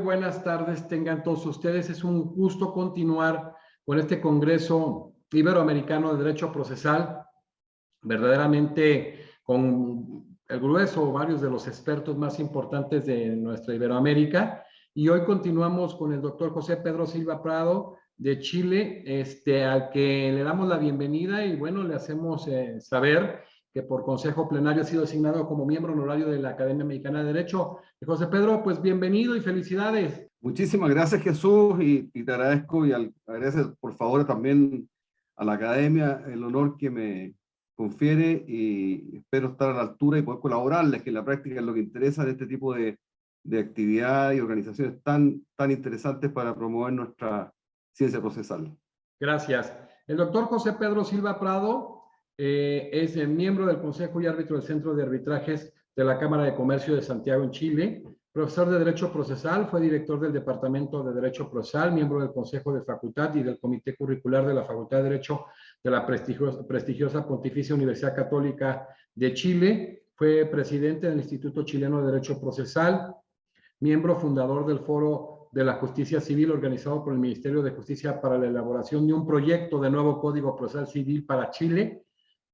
buenas tardes tengan todos ustedes. Es un gusto continuar con este Congreso Iberoamericano de Derecho Procesal, verdaderamente con el grueso o varios de los expertos más importantes de nuestra Iberoamérica. Y hoy continuamos con el doctor José Pedro Silva Prado de Chile, al que le damos la bienvenida y bueno, le hacemos saber que por consejo plenario ha sido asignado como miembro honorario de la Academia Mexicana de Derecho. José Pedro, pues bienvenido y felicidades. Muchísimas gracias, Jesús, y te agradezco y agradezco por favor también a la Academia el honor que me confiere, y espero estar a la altura y poder colaborarles, que en la práctica es lo que interesa de este tipo de actividad y organizaciones tan interesantes para promover nuestra ciencia procesal. Gracias. El doctor José Pedro Silva Prado es el miembro del Consejo y árbitro del Centro de Arbitrajes de la Cámara de Comercio de Santiago en Chile, profesor de Derecho Procesal, fue director del Departamento de Derecho Procesal, miembro del Consejo de Facultad y del Comité Curricular de la Facultad de Derecho de la prestigiosa Pontificia Universidad Católica de Chile, fue presidente del Instituto Chileno de Derecho Procesal, miembro fundador del Foro de la Justicia Civil organizado por el Ministerio de Justicia para la elaboración de un proyecto de nuevo Código Procesal Civil para Chile,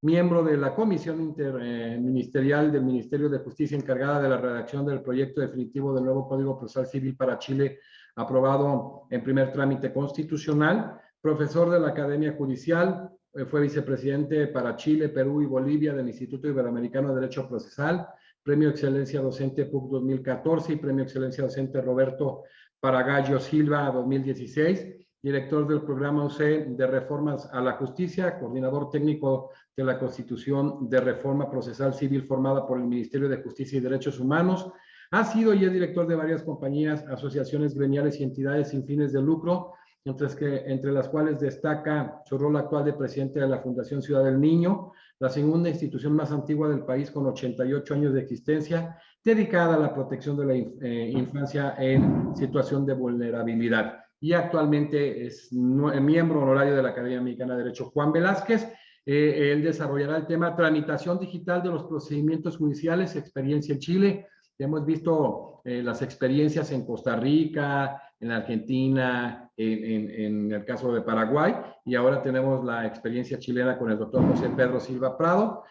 miembro de la Comisión Interministerial del Ministerio de Justicia encargada de la redacción del proyecto definitivo del nuevo Código Procesal Civil para Chile, aprobado en primer trámite constitucional, profesor de la Academia Judicial, fue vicepresidente para Chile, Perú y Bolivia del Instituto Iberoamericano de Derecho Procesal, Premio Excelencia Docente PUC 2014 y Premio Excelencia Docente Roberto Paragallo Silva 2016, director del programa UC de Reformas a la Justicia, coordinador técnico de la Constitución de Reforma Procesal Civil formada por el Ministerio de Justicia y Derechos Humanos. Ha sido y es director de varias compañías, asociaciones gremiales y entidades sin fines de lucro, entre las cuales destaca su rol actual de presidente de la Fundación Ciudad del Niño, la segunda institución más antigua del país con 88 años de existencia, dedicada a la protección de la infancia en situación de vulnerabilidad. Y actualmente es miembro honorario de la Academia Mexicana de Derecho Juan Velázquez. Él desarrollará el tema tramitación digital de los procedimientos judiciales, experiencia en Chile. Hemos visto las experiencias en Costa Rica, en Argentina, en el caso de Paraguay, y ahora tenemos la experiencia chilena con el doctor José Pedro Silva Prado.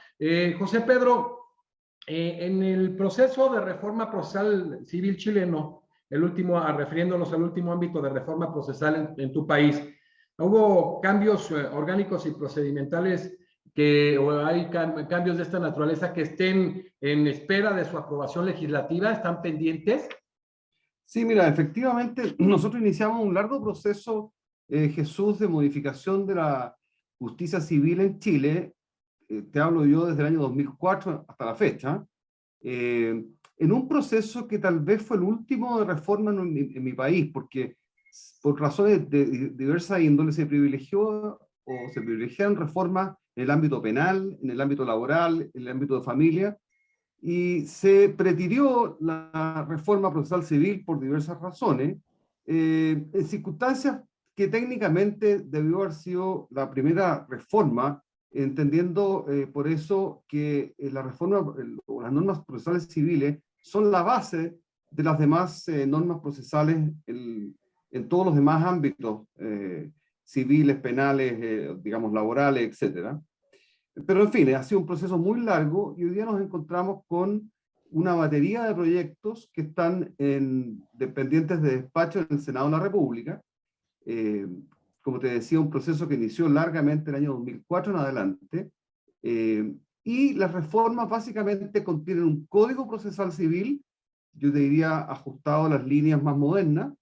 José Pedro, en el proceso de reforma procesal civil chileno, refiriéndonos al último ámbito de reforma procesal en tu país, ¿hubo cambios orgánicos y procedimentales o hay cambios de esta naturaleza que estén en espera de su aprobación legislativa? ¿Están pendientes? Sí, mira, efectivamente, nosotros iniciamos un largo proceso, Jesús, de modificación de la justicia civil en Chile. Te hablo yo desde el año 2004 hasta la fecha, en un proceso que tal vez fue el último de reforma en mi país, porque por razones de diversas índoles se privilegió o se privilegiaron reformas en el ámbito penal, en el ámbito laboral, en el ámbito de familia, y se prefirió la reforma procesal civil por diversas razones, en circunstancias que técnicamente debió haber sido la primera reforma, entendiendo por eso que la reforma o las normas procesales civiles son la base de las demás normas procesales en todos los demás ámbitos civiles, penales, digamos laborales, etcétera. Pero en fin, ha sido un proceso muy largo y hoy día nos encontramos con una batería de proyectos que están dependientes de despacho en el Senado de la República. Como te decía, un proceso que inició largamente en el año 2004 en adelante. Y las reformas básicamente contienen un código procesal civil, yo te diría ajustado a las líneas más modernas,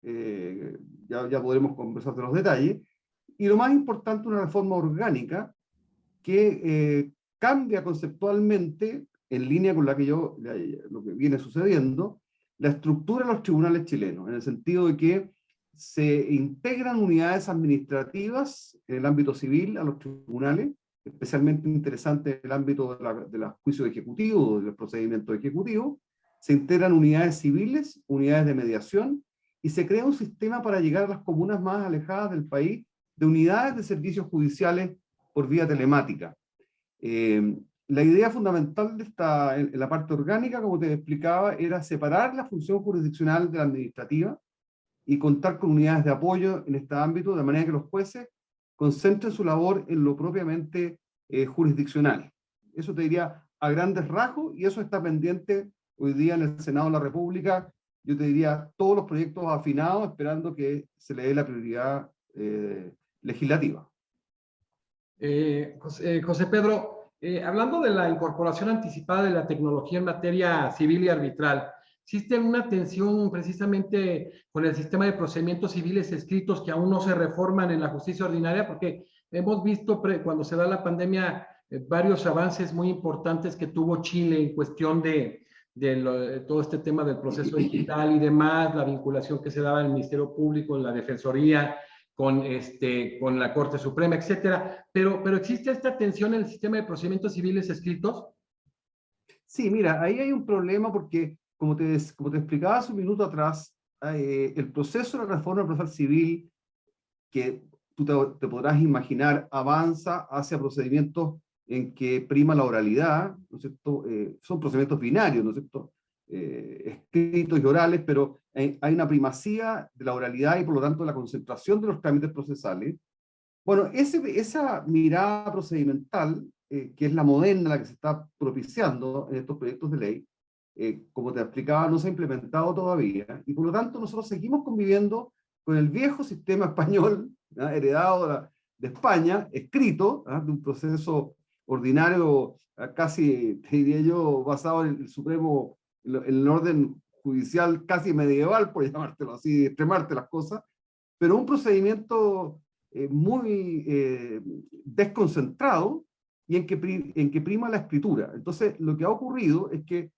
ya podremos conversar de los detalles, y lo más importante, una reforma orgánica que cambia conceptualmente, en línea con lo que viene sucediendo, la estructura de los tribunales chilenos, en el sentido de que se integran unidades administrativas en el ámbito civil a los tribunales, especialmente interesante en el ámbito de los juicios ejecutivos, de los procedimientos ejecutivos, se integran unidades civiles, unidades de mediación, y se crea un sistema para llegar a las comunas más alejadas del país de unidades de servicios judiciales por vía telemática. la idea fundamental de en la parte orgánica, como te explicaba, era separar la función jurisdiccional de la administrativa y contar con unidades de apoyo en este ámbito, de manera que los jueces concentren su labor en lo propiamente jurisdiccional. Eso te diría a grandes rasgos, y eso está pendiente hoy día en el Senado de la República. Yo te diría todos los proyectos afinados, esperando que se le dé la prioridad legislativa. José Pedro, hablando de la incorporación anticipada de la tecnología en materia civil y arbitral, existe una tensión precisamente con el sistema de procedimientos civiles escritos que aún no se reforman en la justicia ordinaria, porque hemos visto cuando se da la pandemia varios avances muy importantes que tuvo Chile en cuestión de todo este tema del proceso digital y demás, la vinculación que se daba en el Ministerio Público, en la Defensoría, con la Corte Suprema, etcétera. Pero existe esta tensión en el sistema de procedimientos civiles escritos. Sí, mira, ahí hay un problema porque, como te explicaba hace un minuto atrás, el proceso de la reforma procesal civil, que tú te podrás imaginar, avanza hacia procedimientos en que prima la oralidad, ¿no es cierto? Son procedimientos binarios, ¿no es cierto? Escritos y orales, pero hay una primacía de la oralidad y por lo tanto de la concentración de los trámites procesales. Bueno, esa mirada procedimental, que es la moderna, la que se está propiciando en estos proyectos de ley, como te explicaba, no se ha implementado todavía, y por lo tanto nosotros seguimos conviviendo con el viejo sistema español, ¿ah? Heredado de España, escrito, ¿ah? De un proceso ordinario, casi, te diría yo, basado en el Supremo, en el orden judicial casi medieval, por llamártelo así, extremarte las cosas, pero un procedimiento muy desconcentrado y en que prima la escritura. Entonces, lo que ha ocurrido es que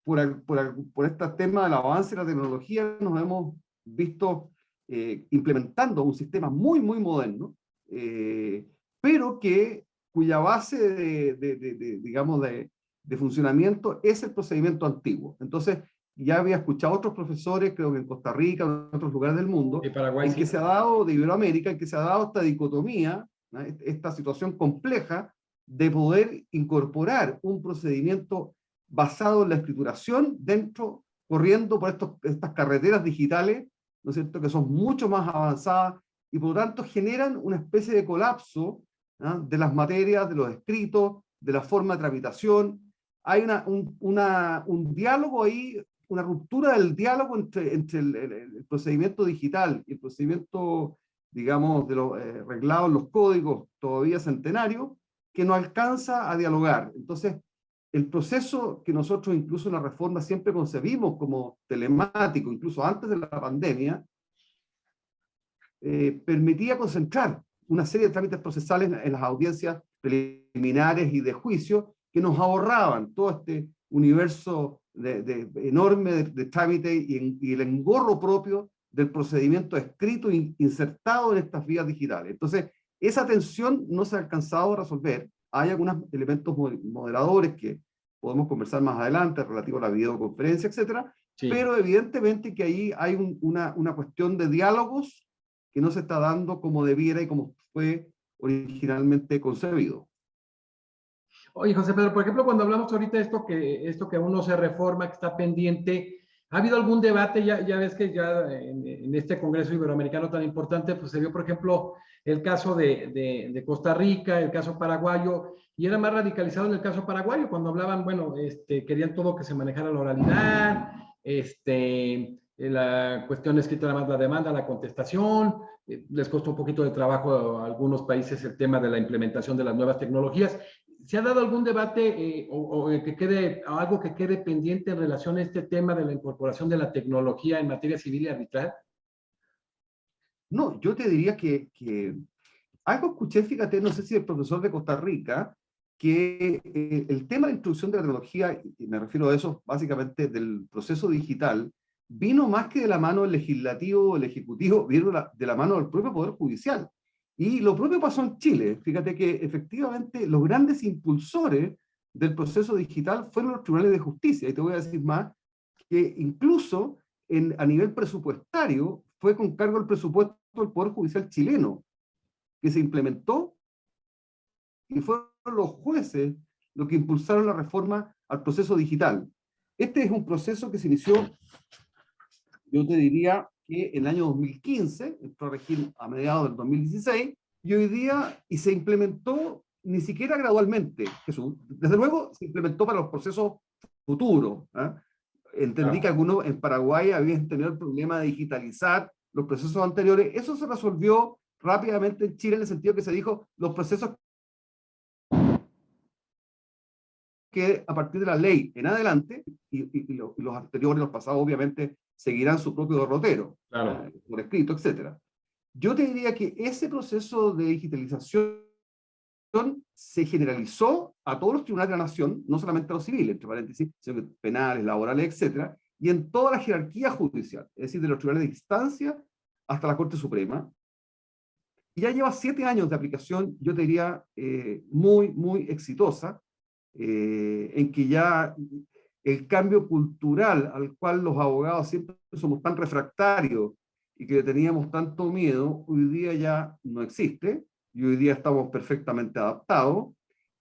por este tema del avance de la tecnología nos hemos visto implementando un sistema muy, muy moderno, pero cuya base digamos, de funcionamiento es el procedimiento antiguo. Entonces, ya había escuchado a otros profesores, creo que en Costa Rica, en otros lugares del mundo, Paraguay, en que sí. se ha dado, de Iberoamérica, en que se ha dado esta dicotomía, ¿no? Esta situación compleja de poder incorporar un procedimiento basado en la escrituración corriendo por estas carreteras digitales, ¿no es cierto?, que son mucho más avanzadas y por lo tanto generan una especie de colapso, ¿no?, de las materias, de los escritos, de la forma de tramitación. Hay un diálogo ahí, una ruptura del diálogo entre el procedimiento digital y el procedimiento, digamos, de los reglados, los códigos todavía centenarios, que no alcanza a dialogar. Entonces, el proceso que nosotros incluso en la reforma siempre concebimos como telemático, incluso antes de la pandemia, permitía concentrar una serie de trámites procesales en las audiencias preliminares y de juicio que nos ahorraban todo este universo enorme de trámite y el engorro propio del procedimiento escrito e insertado en estas vías digitales. Entonces, esa tensión no se ha alcanzado a resolver. Hay algunos elementos moderadores que podemos conversar más adelante, relativo a la videoconferencia, etcétera, sí. Pero evidentemente que ahí hay una cuestión de diálogos que no se está dando como debiera y como fue originalmente concebido. Oye, José Pedro, por ejemplo, cuando hablamos ahorita de esto que aún no se reforma, que está pendiente, ¿ha habido algún debate? Ya ves que ya en este Congreso Iberoamericano tan importante, pues se vio, por ejemplo, el caso de Costa Rica, el caso paraguayo, y era más radicalizado en el caso paraguayo, cuando hablaban, bueno, querían todo que se manejara la oralidad, la cuestión escrita, nada más la demanda, la contestación, les costó un poquito de trabajo a algunos países el tema de la implementación de las nuevas tecnologías. ¿Se ha dado algún debate algo que quede pendiente en relación a este tema de la incorporación de la tecnología en materia civil y arbitral? No, yo te diría que algo escuché, fíjate, no sé si el profesor de Costa Rica, que el tema de la introducción de la tecnología, y me refiero a eso básicamente del proceso digital, vino más que de la mano del legislativo o el ejecutivo, vino de la mano del propio Poder Judicial. Y lo propio pasó en Chile. Fíjate que efectivamente los grandes impulsores del proceso digital fueron los tribunales de justicia. Y te voy a decir más, que incluso a nivel presupuestario fue con cargo del presupuesto del Poder Judicial chileno, que se implementó y fueron los jueces los que impulsaron la reforma al proceso digital. Este es un proceso que se inició, yo te diría que en el año 2015, entró a regir a mediados del 2016, y hoy día, y se implementó ni siquiera gradualmente, Jesús, desde luego se implementó para los procesos futuros. ¿Eh? Entendí que algunos en Paraguay habían tenido el problema de digitalizar los procesos anteriores. Eso se resolvió rápidamente en Chile en el sentido que se dijo los procesos que a partir de la ley en adelante, y los anteriores, los pasados obviamente, seguirán su propio derrotero, Claro. por escrito, etc. Yo te diría que ese proceso de digitalización se generalizó a todos los tribunales de la nación, no solamente a los civiles, entre paréntesis, sino que penales, laborales, etc., y en toda la jerarquía judicial, es decir, de los tribunales de instancia hasta la Corte Suprema. Y ya lleva 7 años de aplicación, yo te diría, muy, muy exitosa, en que ya el cambio cultural al cual los abogados siempre somos tan refractarios y que le teníamos tanto miedo, hoy día ya no existe, y hoy día estamos perfectamente adaptados,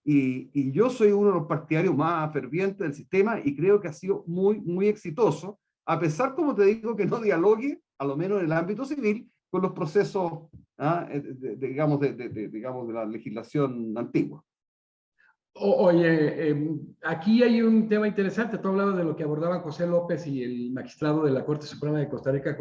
y yo soy uno de los partidarios más fervientes del sistema y creo que ha sido muy, muy exitoso, a pesar, como te digo, que no dialogue, a lo menos en el ámbito civil, con los procesos, digamos, digamos, de la legislación antigua. Oye, aquí hay un tema interesante. Tú hablabas de lo que abordaban José López y el magistrado de la Corte Suprema de Costa Rica,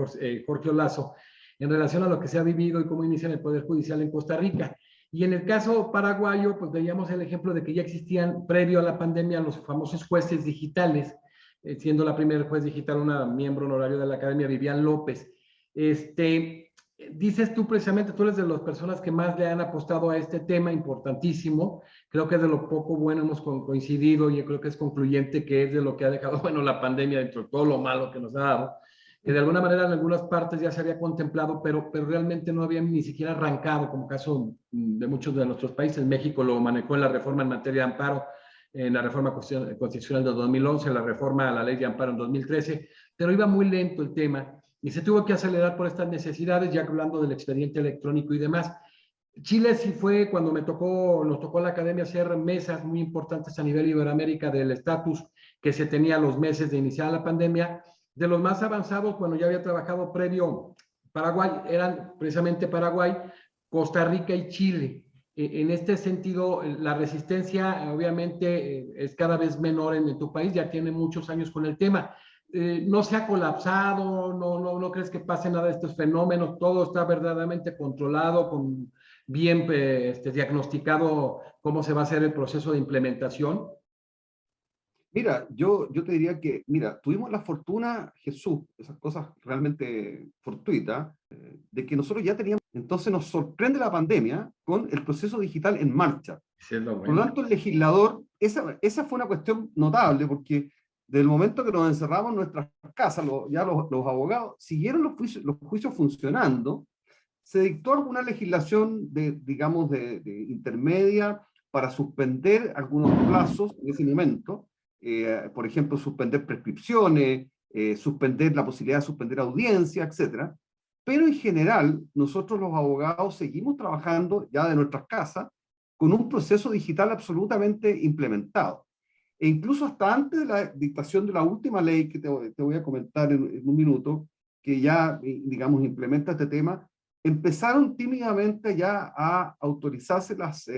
Jorge Olazo, en relación a lo que se ha vivido y cómo inicia el Poder Judicial en Costa Rica. Y en el caso paraguayo, pues veíamos el ejemplo de que ya existían, previo a la pandemia, los famosos jueces digitales, siendo la primera juez digital una miembro honorario de la Academia, Vivian López. Dices tú precisamente, tú eres de las personas que más le han apostado a este tema importantísimo. Creo que de lo poco bueno hemos coincidido y yo creo que es concluyente que es de lo que ha dejado, bueno, la pandemia dentro de todo lo malo que nos ha dado, que de alguna manera en algunas partes ya se había contemplado, pero realmente no había ni siquiera arrancado, como caso de muchos de nuestros países. México lo manejó en la reforma en materia de amparo, en la reforma constitucional de 2011, la reforma a la ley de amparo en 2013, pero iba muy lento el tema y se tuvo que acelerar por estas necesidades, ya hablando del expediente electrónico y demás. Chile sí fue cuando nos tocó a la academia hacer mesas muy importantes a nivel Iberoamérica del estatus que se tenía a los meses de iniciar la pandemia. De los más avanzados, bueno, ya había trabajado previo Paraguay, eran precisamente Paraguay, Costa Rica y Chile. En este sentido, la resistencia obviamente es cada vez menor en tu país, ya tiene muchos años con el tema. No se ha colapsado, no crees que pase nada de estos fenómenos, todo está verdaderamente controlado, con bien diagnosticado cómo se va a hacer el proceso de implementación. Mira, yo te diría que, mira, tuvimos la fortuna, Jesús, esas cosas realmente fortuitas, de que nosotros ya teníamos, entonces nos sorprende la pandemia con el proceso digital en marcha. Sí, es lo Por lo bueno. tanto, el legislador, esa fue una cuestión notable, porque del momento que nos encerramos en nuestras casas, ya los abogados siguieron los juicios funcionando, se dictó alguna legislación digamos, de intermedia para suspender algunos plazos en ese momento, por ejemplo, suspender prescripciones, suspender la posibilidad de suspender audiencia, etc. Pero en general, nosotros los abogados seguimos trabajando ya de nuestras casas con un proceso digital absolutamente implementado. E incluso hasta antes de la dictación de la última ley que te voy a comentar en un minuto, que ya, digamos, implementa este tema, empezaron tímidamente ya a autorizarse las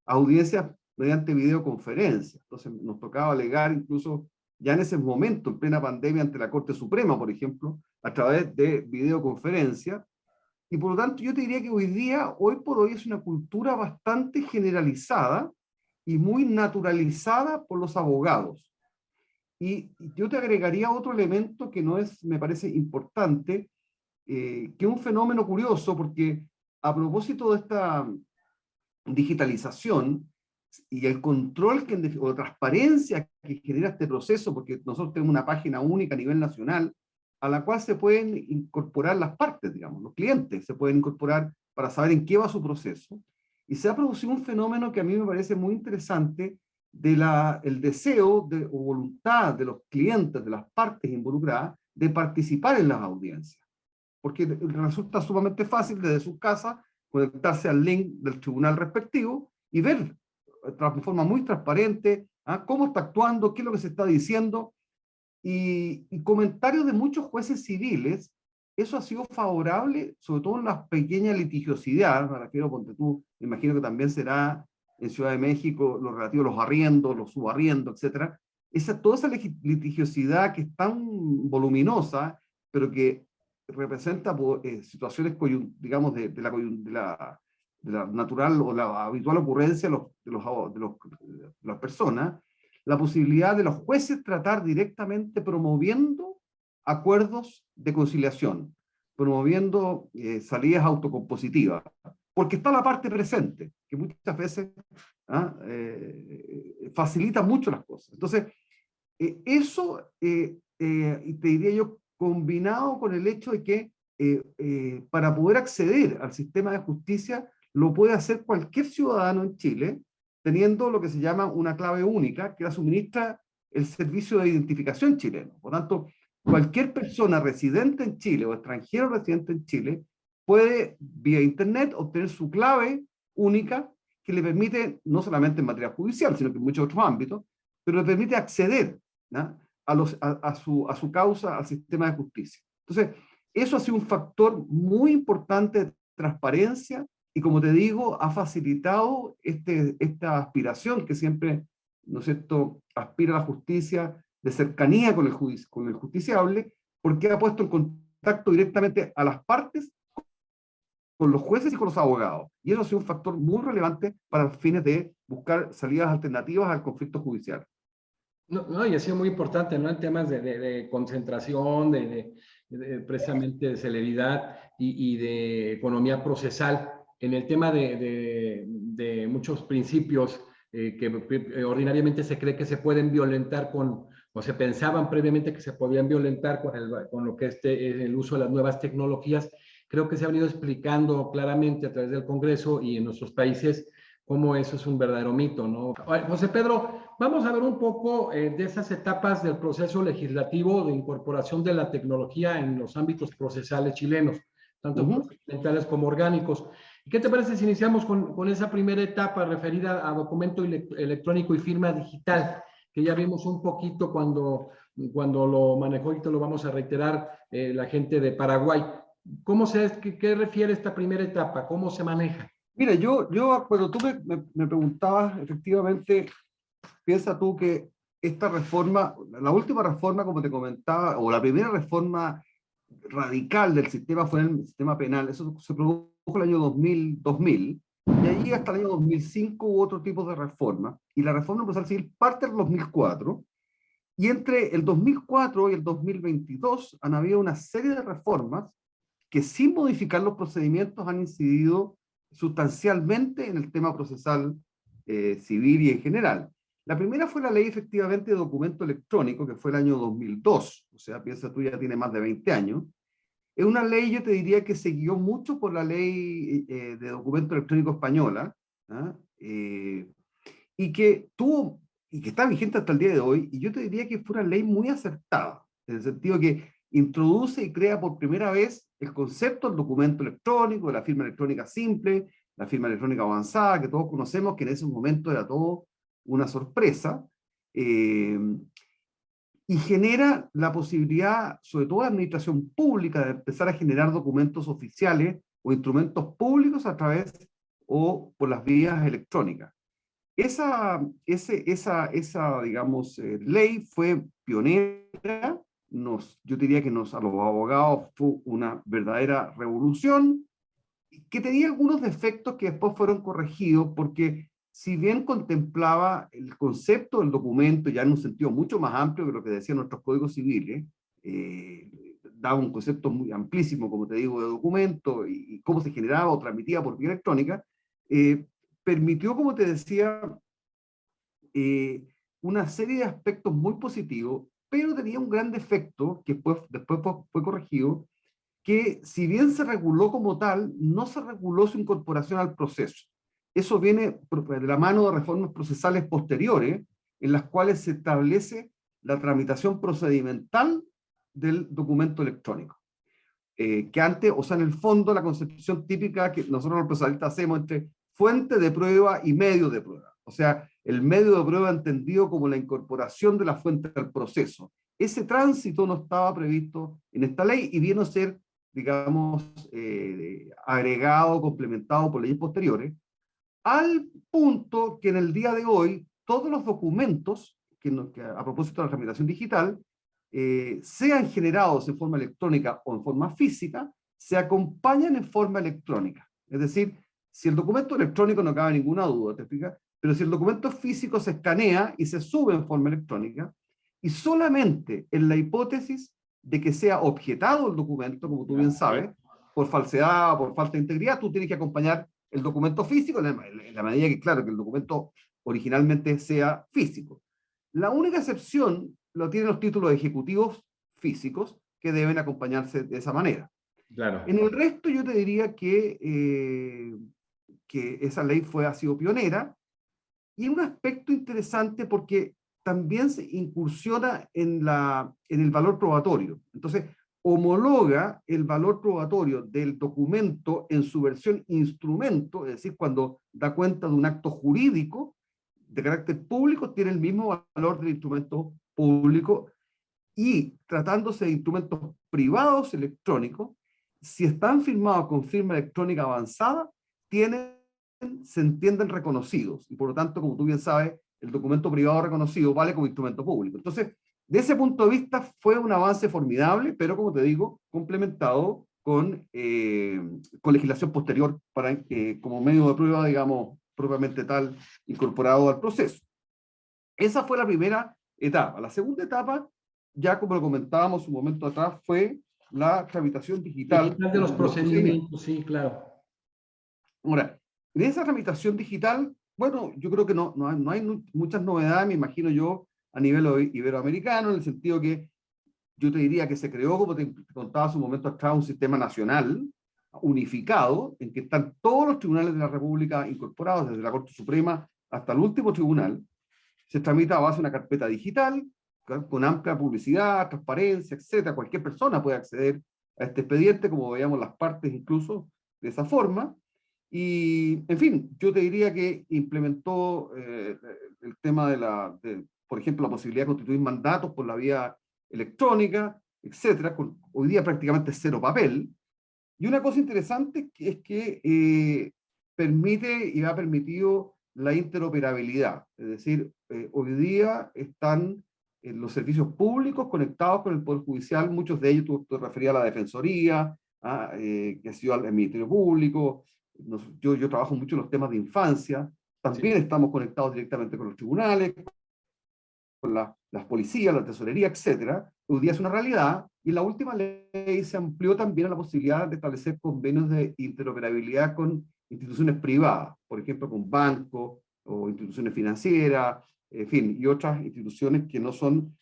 audiencias mediante videoconferencia. Entonces nos tocaba alegar incluso ya en ese momento, en plena pandemia, ante la Corte Suprema, por ejemplo, a través de videoconferencia. Y por lo tanto yo te diría que hoy por hoy es una cultura bastante generalizada y muy naturalizada por los abogados. Y yo te agregaría otro elemento que no es, me parece importante, que es un fenómeno curioso, porque a propósito de esta digitalización y el control o transparencia que genera este proceso, porque nosotros tenemos una página única a nivel nacional, a la cual se pueden incorporar las partes, digamos, los clientes se pueden incorporar para saber en qué va su proceso, y se ha producido un fenómeno que a mí me parece muy interesante, el deseo o voluntad de los clientes, de las partes involucradas, de participar en las audiencias, porque resulta sumamente fácil desde su casa conectarse al link del tribunal respectivo y ver de forma muy transparente, cómo está actuando, qué es lo que se está diciendo, y comentarios de muchos jueces civiles. Eso ha sido favorable, sobre todo en las pequeñas litigiosidades. Me refiero, ponte tú, me imagino que también será en Ciudad de México lo relativo a los arriendos, los subarriendos, etcétera. Toda esa litigiosidad que es tan voluminosa, pero que representa situaciones, digamos, de la natural o la habitual ocurrencia de las personas, la posibilidad de los jueces tratar directamente promoviendo acuerdos de conciliación, promoviendo salidas autocompositivas, porque está la parte presente, que muchas veces facilita mucho las cosas. Entonces, eso, y te diría yo, combinado con el hecho de que para poder acceder al sistema de justicia lo puede hacer cualquier ciudadano en Chile, teniendo lo que se llama una clave única que la suministra el servicio de identificación chileno. Por tanto, cualquier persona residente en Chile o extranjero residente en Chile puede vía internet obtener su clave única que le permite, no solamente en materia judicial, sino que en muchos otros ámbitos, pero le permite acceder a su causa, al sistema de justicia. Entonces, eso ha sido un factor muy importante de transparencia y, como te digo, ha facilitado esta aspiración que siempre, ¿no es cierto?, aspira a la justicia de cercanía con el justiciable, porque ha puesto en contacto directamente a las partes con los jueces y con los abogados. Y eso ha sido un factor muy relevante para fines de buscar salidas alternativas al conflicto judicial. No, no, y ha sido muy importante, ¿no? En temas de concentración, precisamente de celeridad y de economía procesal, en el tema de muchos principios que ordinariamente se cree que se pueden violentar o se pensaban previamente que se podían violentar con lo que es el uso de las nuevas tecnologías. Creo que se ha venido explicando claramente a través del Congreso y en nuestros países cómo eso es un verdadero mito, ¿no? José Pedro, vamos a ver un poco de esas etapas del proceso legislativo de incorporación de la tecnología en los ámbitos procesales chilenos, tanto procedimentales como orgánicos. ¿Qué te parece si iniciamos con esa primera etapa referida a documento electrónico y firma digital, que ya vimos un poquito cuando lo manejó y te lo vamos a reiterar la gente de Paraguay? ¿Qué refiere esta primera etapa? ¿Cómo se maneja? Mira, cuando tú me preguntabas, efectivamente, piensa tú que esta reforma, la última reforma, como te comentaba, o la primera reforma radical del sistema fue en el sistema penal. Eso se produjo el año 2000, y allí hasta el año 2005 hubo otro tipo de reforma, y la reforma procesal civil parte del 2004, y entre el 2004 y el 2022 han habido una serie de reformas que, sin modificar los procedimientos, han incidido sustancialmente en el tema procesal civil y en general. La primera fue la ley, efectivamente, de documento electrónico, que fue el año 2002, o sea, piensa tú, ya tiene más de 20 años. Es una ley, yo te diría, que se guió mucho por la ley de documento electrónico española, y que está vigente hasta el día de hoy, y yo te diría que fue una ley muy acertada, en el sentido que introduce y crea por primera vez el concepto del documento electrónico, de la firma electrónica simple, la firma electrónica avanzada, que todos conocemos, que en ese momento era todo una sorpresa, y genera la posibilidad, sobre todo de la administración pública, de empezar a generar documentos oficiales o instrumentos públicos a través o por las vías electrónicas. Esa digamos, ley fue pionera. Yo diría que a los abogados fue una verdadera revolución, que tenía algunos defectos que después fueron corregidos, porque si bien contemplaba el concepto del documento ya en un sentido mucho más amplio que lo que decían nuestros códigos civiles, daba un concepto muy amplísimo, como te digo, de documento y cómo se generaba o transmitía por vía electrónica, permitió, como te decía, una serie de aspectos muy positivos, pero tenía un gran defecto que después fue corregido, que si bien se reguló como tal, no se reguló su incorporación al proceso. Eso viene de la mano de reformas procesales posteriores, en las cuales se establece la tramitación procedimental del documento electrónico. Que antes, o sea, en el fondo, la concepción típica que nosotros los procesalistas hacemos entre fuente de prueba y medio de prueba. O sea, el medio de prueba entendido como la incorporación de la fuente al proceso. Ese tránsito no estaba previsto en esta ley y vino a ser, digamos, agregado, complementado por leyes posteriores, al punto que en el día de hoy todos los documentos, que a propósito de la tramitación digital, sean generados en forma electrónica o en forma física, se acompañan en forma electrónica. Es decir, si el documento electrónico no cabe ninguna duda, ¿te fijas? Pero si el documento físico se escanea y se sube en forma electrónica, y solamente en la hipótesis de que sea objetado el documento, como tú bien sabes, por falsedad, por falta de integridad, tú tienes que acompañar el documento físico en la medida que, claro, que el documento originalmente sea físico. La única excepción lo tienen los títulos ejecutivos físicos que deben acompañarse de esa manera. Claro. En el resto yo te diría que esa ley ha sido pionera y un aspecto interesante porque también se incursiona en el valor probatorio. Entonces, homologa el valor probatorio del documento en su versión instrumento, es decir, cuando da cuenta de un acto jurídico de carácter público, tiene el mismo valor del instrumento público, y tratándose de instrumentos privados electrónicos, si están firmados con firma electrónica avanzada, se entienden reconocidos, y por lo tanto, como tú bien sabes, el documento privado reconocido vale como instrumento público. Entonces, de ese punto de vista fue un avance formidable, pero como te digo, complementado con legislación posterior para, como medio de prueba, digamos, propiamente tal, incorporado al proceso. Esa fue la primera etapa. La segunda etapa, ya como lo comentábamos un momento atrás, fue la tramitación digital, Digital de los procedimientos, sí, claro. Ahora, en esa tramitación digital, bueno, yo creo que no hay muchas novedades, me imagino yo, a nivel iberoamericano, en el sentido que yo te diría que se creó, como te contaba hace un momento atrás, un sistema nacional unificado, en que están todos los tribunales de la República incorporados, desde la Corte Suprema hasta el último tribunal. Se tramita a base de una carpeta digital, con amplia publicidad, transparencia, etcétera. Cualquier persona puede acceder a este expediente, como veíamos las partes incluso, de esa forma. Y, en fin, yo te diría que implementó el tema por ejemplo, la posibilidad de constituir mandatos por la vía electrónica, etcétera, con hoy día prácticamente cero papel. Y una cosa interesante es que permite y ha permitido la interoperabilidad. Es decir, hoy día están los servicios públicos conectados con el Poder Judicial, muchos de ellos, tú te referías a la Defensoría, que ha sido al Ministerio Público. Yo trabajo mucho en los temas de infancia, también estamos conectados directamente con los tribunales, con las policías, la tesorería, etcétera. Hoy día es una realidad, y la última ley se amplió también a la posibilidad de establecer convenios de interoperabilidad con instituciones privadas, por ejemplo, con bancos o instituciones financieras, en fin, y otras instituciones que no son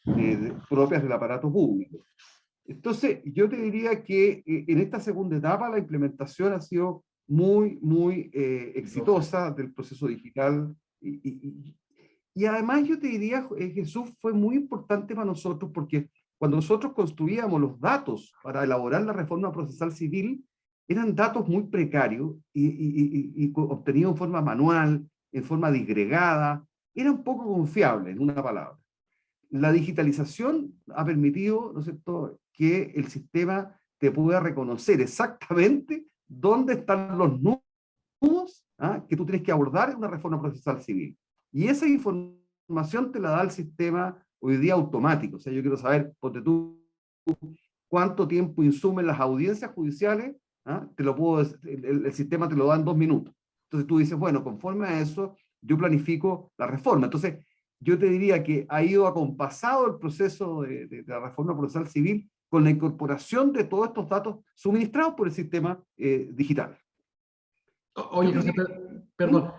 propias del aparato público. Entonces, yo te diría que en esta segunda etapa la implementación ha sido muy exitosa del proceso digital, y además yo te diría, Jesús, fue muy importante para nosotros porque cuando nosotros construíamos los datos para elaborar la reforma procesal civil, eran datos muy precarios y obtenidos en forma manual, en forma disgregada, eran poco confiables, en una palabra. La digitalización ha permitido, ¿no es cierto?, que el sistema te pueda reconocer exactamente dónde están los nudos que tú tienes que abordar en una reforma procesal civil. Y esa información te la da el sistema hoy día automático. O sea, yo quiero saber, ponte tú, cuánto tiempo insumen las audiencias judiciales, el sistema te lo da en 2 minutos. Entonces tú dices, bueno, conforme a eso, yo planifico la reforma. Entonces, yo te diría que ha ido acompasado el proceso de la reforma procesal civil con la incorporación de todos estos datos suministrados por el sistema digital. Oye, José Pedro, perdón.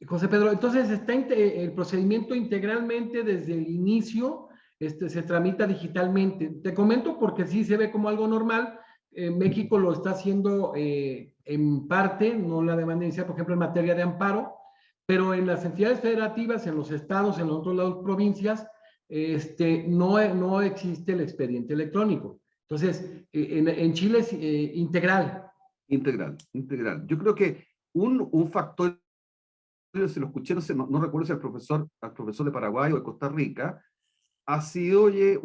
José Pedro, entonces está el procedimiento integralmente desde el inicio, se tramita digitalmente. Te comento porque sí se ve como algo normal. México lo está haciendo en parte, no la demanda inicial, por ejemplo, en materia de amparo, pero en las entidades federativas, en los estados, en los otros lados, provincias, no existe el expediente electrónico. Entonces, en Chile es integral. Integral. Yo creo que un factor se lo escuché, no recuerdo si al profesor de Paraguay o de Costa Rica, ha sido, oye,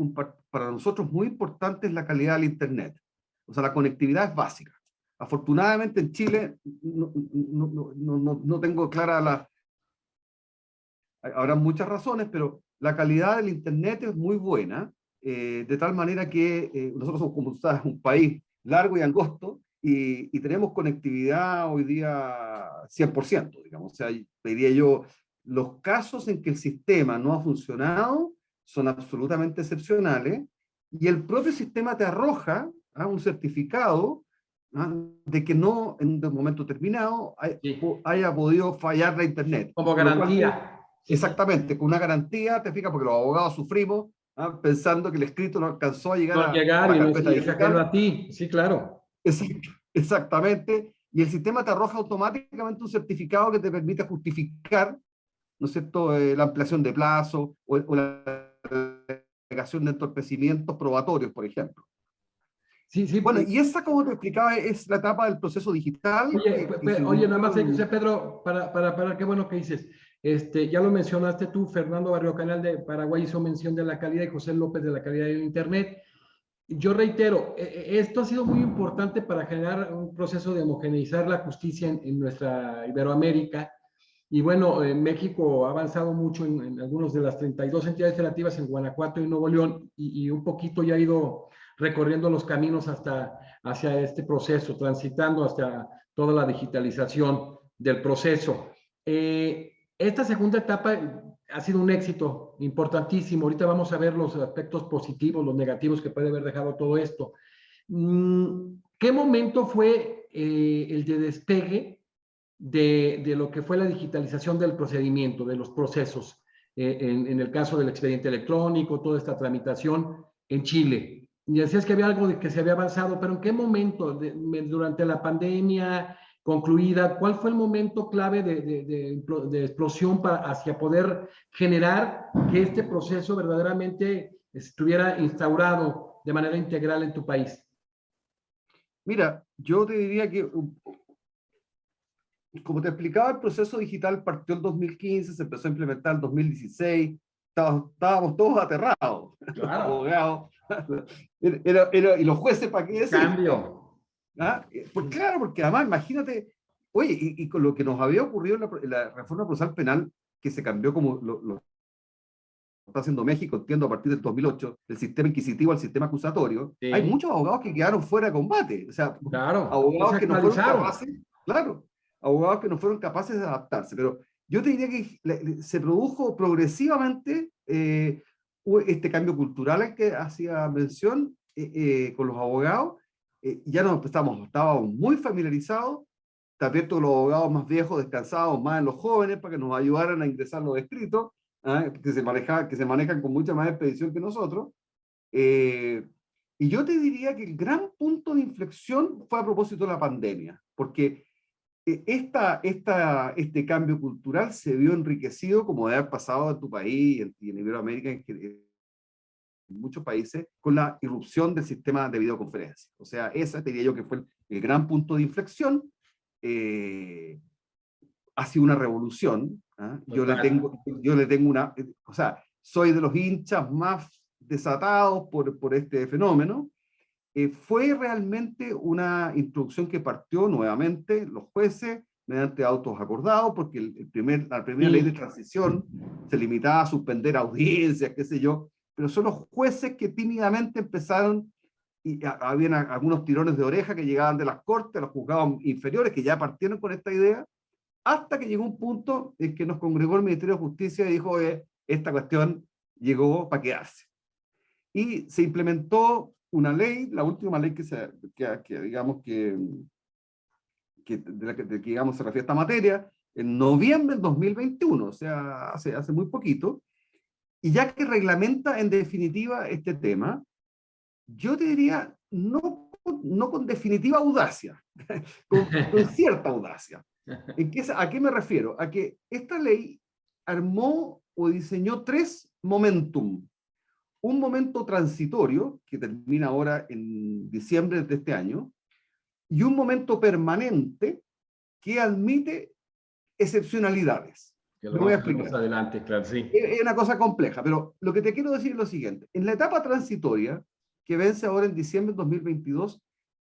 para nosotros muy importante es la calidad del Internet. O sea, la conectividad es básica. Afortunadamente en Chile no tengo clara habrá muchas razones, pero la calidad del Internet es muy buena, de tal manera que nosotros somos, como tú sabes, un país largo y angosto, y tenemos conectividad hoy día 100%, digamos. O sea, diría yo, los casos en que el sistema no ha funcionado son absolutamente excepcionales, y el propio sistema te arroja un certificado de que no en un momento determinado Sí, haya podido fallar la Internet. como Con lo cual garantía. Sí, sí. exactamente, con una garantía, te fijas, porque los abogados sufrimos pensando que el escrito no alcanzó a llegar No a llegar la y, no, carpeta y es ajeno digital. a ti. Sí, claro. Exactamente, y el sistema te arroja automáticamente un certificado que te permite justificar, ¿no es cierto?, la ampliación de plazo o la alegación de entorpecimientos probatorios, por ejemplo. Sí, sí. Bueno, y esa, como te explicaba, es la etapa del proceso digital Oye, que se oye, nada inició más, José Pedro, qué bueno que dices. Ya lo mencionaste tú, Fernando Barrio Canal de Paraguay hizo mención de la calidad y José López de la calidad del Internet. Yo reitero, esto ha sido muy importante para generar un proceso de homogeneizar la justicia en nuestra Iberoamérica. Y bueno, México ha avanzado mucho en algunas de las 32 entidades federativas en Guanajuato y Nuevo León y un poquito ya ha ido recorriendo los caminos hacia este proceso, transitando hasta toda la digitalización del proceso. Esta segunda etapa ha sido un éxito importantísimo. Ahorita vamos a ver los aspectos positivos, los negativos que puede haber dejado todo esto. ¿Qué momento fue el de despegue de lo que fue la digitalización del procedimiento, de los procesos, en el caso del expediente electrónico, toda esta tramitación en Chile? Y decías que había algo de que se había avanzado, pero ¿en qué momento? ¿Durante la pandemia concluida? ¿Cuál fue el momento clave de explosión hacia poder generar que este proceso verdaderamente estuviera instaurado de manera integral en tu país? Mira, yo te diría que como te explicaba, el proceso digital partió el 2015, se empezó a implementar el 2016, estábamos todos aterrados, los Claro, abogados, y los jueces, ¿para qué decir? cambio. ¿Ah? Pues claro, porque además, imagínate, oye, y con lo que nos había ocurrido en la reforma procesal penal, que se cambió como lo está haciendo México, entiendo, a partir del 2008, del sistema inquisitivo al sistema acusatorio, hay Sí, muchos abogados que quedaron fuera de combate, o sea, claro, no se abogados que no fueron actualizaron. capaces, claro, abogados que no fueron capaces de adaptarse, pero yo te diría que se produjo progresivamente este cambio cultural al que hacía mención con los abogados, ya nos estábamos muy familiarizados, también todos los abogados más viejos descansábamos más en los jóvenes para que nos ayudaran a ingresar los escritos, que se manejan con mucha más expedición que nosotros. Eh, y yo te diría que el gran punto de inflexión fue a propósito de la pandemia, porque este cambio cultural se vio enriquecido, como debe haber pasado en tu país y en Iberoamérica, en muchos países, con la irrupción del sistema de videoconferencia. O sea, ese diría yo que fue el gran punto de inflexión. Eh, ha sido una revolución. Total. Yo le tengo una, o sea, soy de los hinchas más desatados por este fenómeno. Fue realmente una introducción que partió nuevamente los jueces mediante autos acordados, porque la primera ley de Sí, transición se limitaba a suspender audiencias, qué sé yo, pero son los jueces que tímidamente empezaron, y habían algunos tirones de oreja que llegaban de las cortes, los juzgados inferiores, que ya partieron con esta idea, hasta que llegó un punto en que nos congregó el Ministerio de Justicia y dijo, esta cuestión llegó para quedarse. Y se implementó una ley, la última ley que digamos de que digamos se refiere a esta materia, en noviembre del 2021, o sea, hace muy poquito, y ya que reglamenta en definitiva este tema, yo te diría, no con definitiva audacia, con cierta audacia. ¿A qué me refiero? A que esta ley armó o diseñó tres momentum. Un momento transitorio, que termina ahora en diciembre de este año, y un momento permanente que admite excepcionalidades. Que lo Me voy a vamos a ver más explicar. adelante, claro, sí. Es una cosa compleja, pero lo que te quiero decir es lo siguiente. En la etapa transitoria, que vence ahora en diciembre de 2022,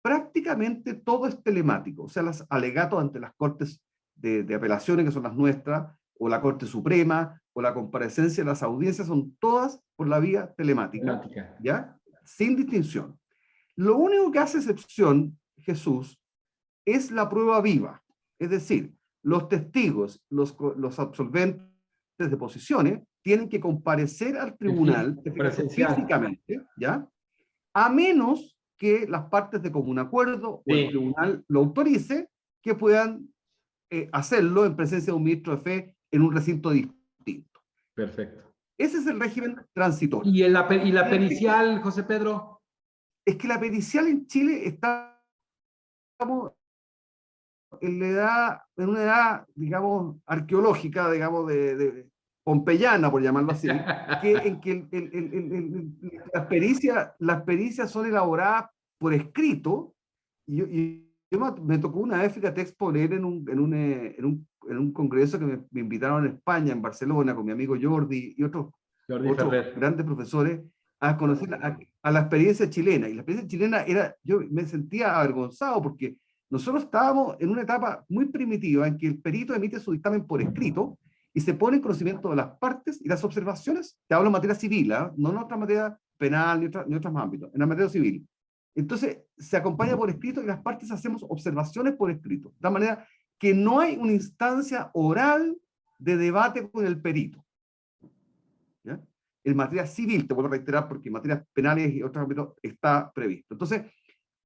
prácticamente todo es telemático. O sea, los alegatos ante las cortes de apelaciones, que son las nuestras, o la Corte Suprema, o la comparecencia de las audiencias, son todas por la vía telemática, Temática. ¿ya? Sin distinción. Lo único que hace excepción, Jesús, es la prueba viva. Es decir, los testigos, los absolventes de posiciones, tienen que comparecer al tribunal Presencial. físicamente, ¿ya? A menos que las partes de común acuerdo o el Sí, tribunal lo autorice, que puedan hacerlo en presencia de un ministro de fe en un recinto distinto. perfecto. Ese es el régimen transitorio. ¿Y la pericial, José Pedro? Es que la pericial en Chile está en una edad, digamos, arqueológica, digamos, de pompeyana, por llamarlo así, en que las pericias son elaboradas por escrito, me tocó una vez, fíjate, exponer en un congreso que me invitaron en España, en Barcelona, con mi amigo Jordi y otros Jordi Ferrer. grandes profesores, a conocer a la experiencia chilena. Y la experiencia chilena era, yo me sentía avergonzado porque nosotros estábamos en una etapa muy primitiva en que el perito emite su dictamen por escrito y se pone en conocimiento de las partes y las observaciones. Te hablo en materia civil, ¿eh? No en otra materia penal ni otros ámbitos, en la materia civil. Entonces, se acompaña por escrito y las partes hacemos observaciones por escrito. De tal manera que no hay una instancia oral de debate con el perito. ¿Ya? En materia civil, te vuelvo a reiterar, porque en materias penales y otros ámbitos está previsto. Entonces,